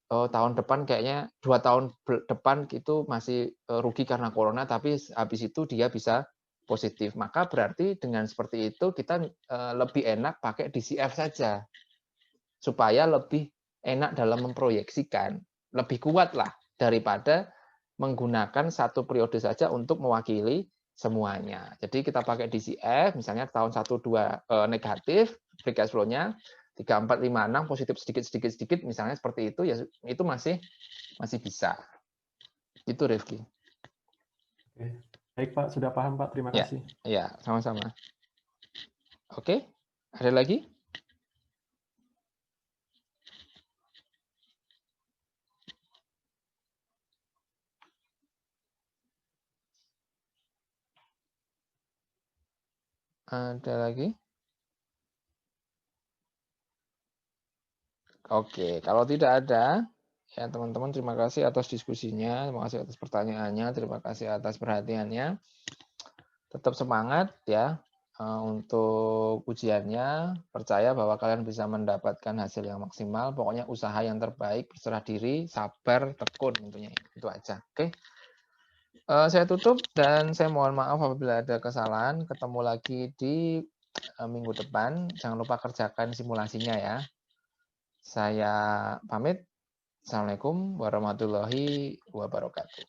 tahun depan kayaknya 2 tahun depan itu masih rugi karena corona, tapi habis itu dia bisa positif. Maka berarti dengan seperti itu kita lebih enak pakai DCF saja, supaya lebih enak dalam memproyeksikan, lebih kuat lah daripada menggunakan satu periode saja untuk mewakili semuanya. Jadi kita pakai DCF, misalnya tahun 1-2 negatif free cash flow-nya, 3, 4, 5, 6 positif sedikit, misalnya seperti itu, ya itu masih bisa. Itu Rifki. Oke. Baik Pak, sudah paham Pak, terima kasih. Ya, sama-sama. Oke, ada lagi? Ada lagi? Oke, kalau tidak ada, ya teman-teman terima kasih atas diskusinya, terima kasih atas pertanyaannya, terima kasih atas perhatiannya. Tetap semangat ya untuk ujiannya, percaya bahwa kalian bisa mendapatkan hasil yang maksimal, pokoknya usaha yang terbaik, berserah diri, sabar, tekun tentunya. Itu aja. Oke. Saya tutup dan saya mohon maaf apabila ada kesalahan. Ketemu lagi di minggu depan. Jangan lupa kerjakan simulasinya ya. Saya pamit. Assalamualaikum warahmatullahi wabarakatuh.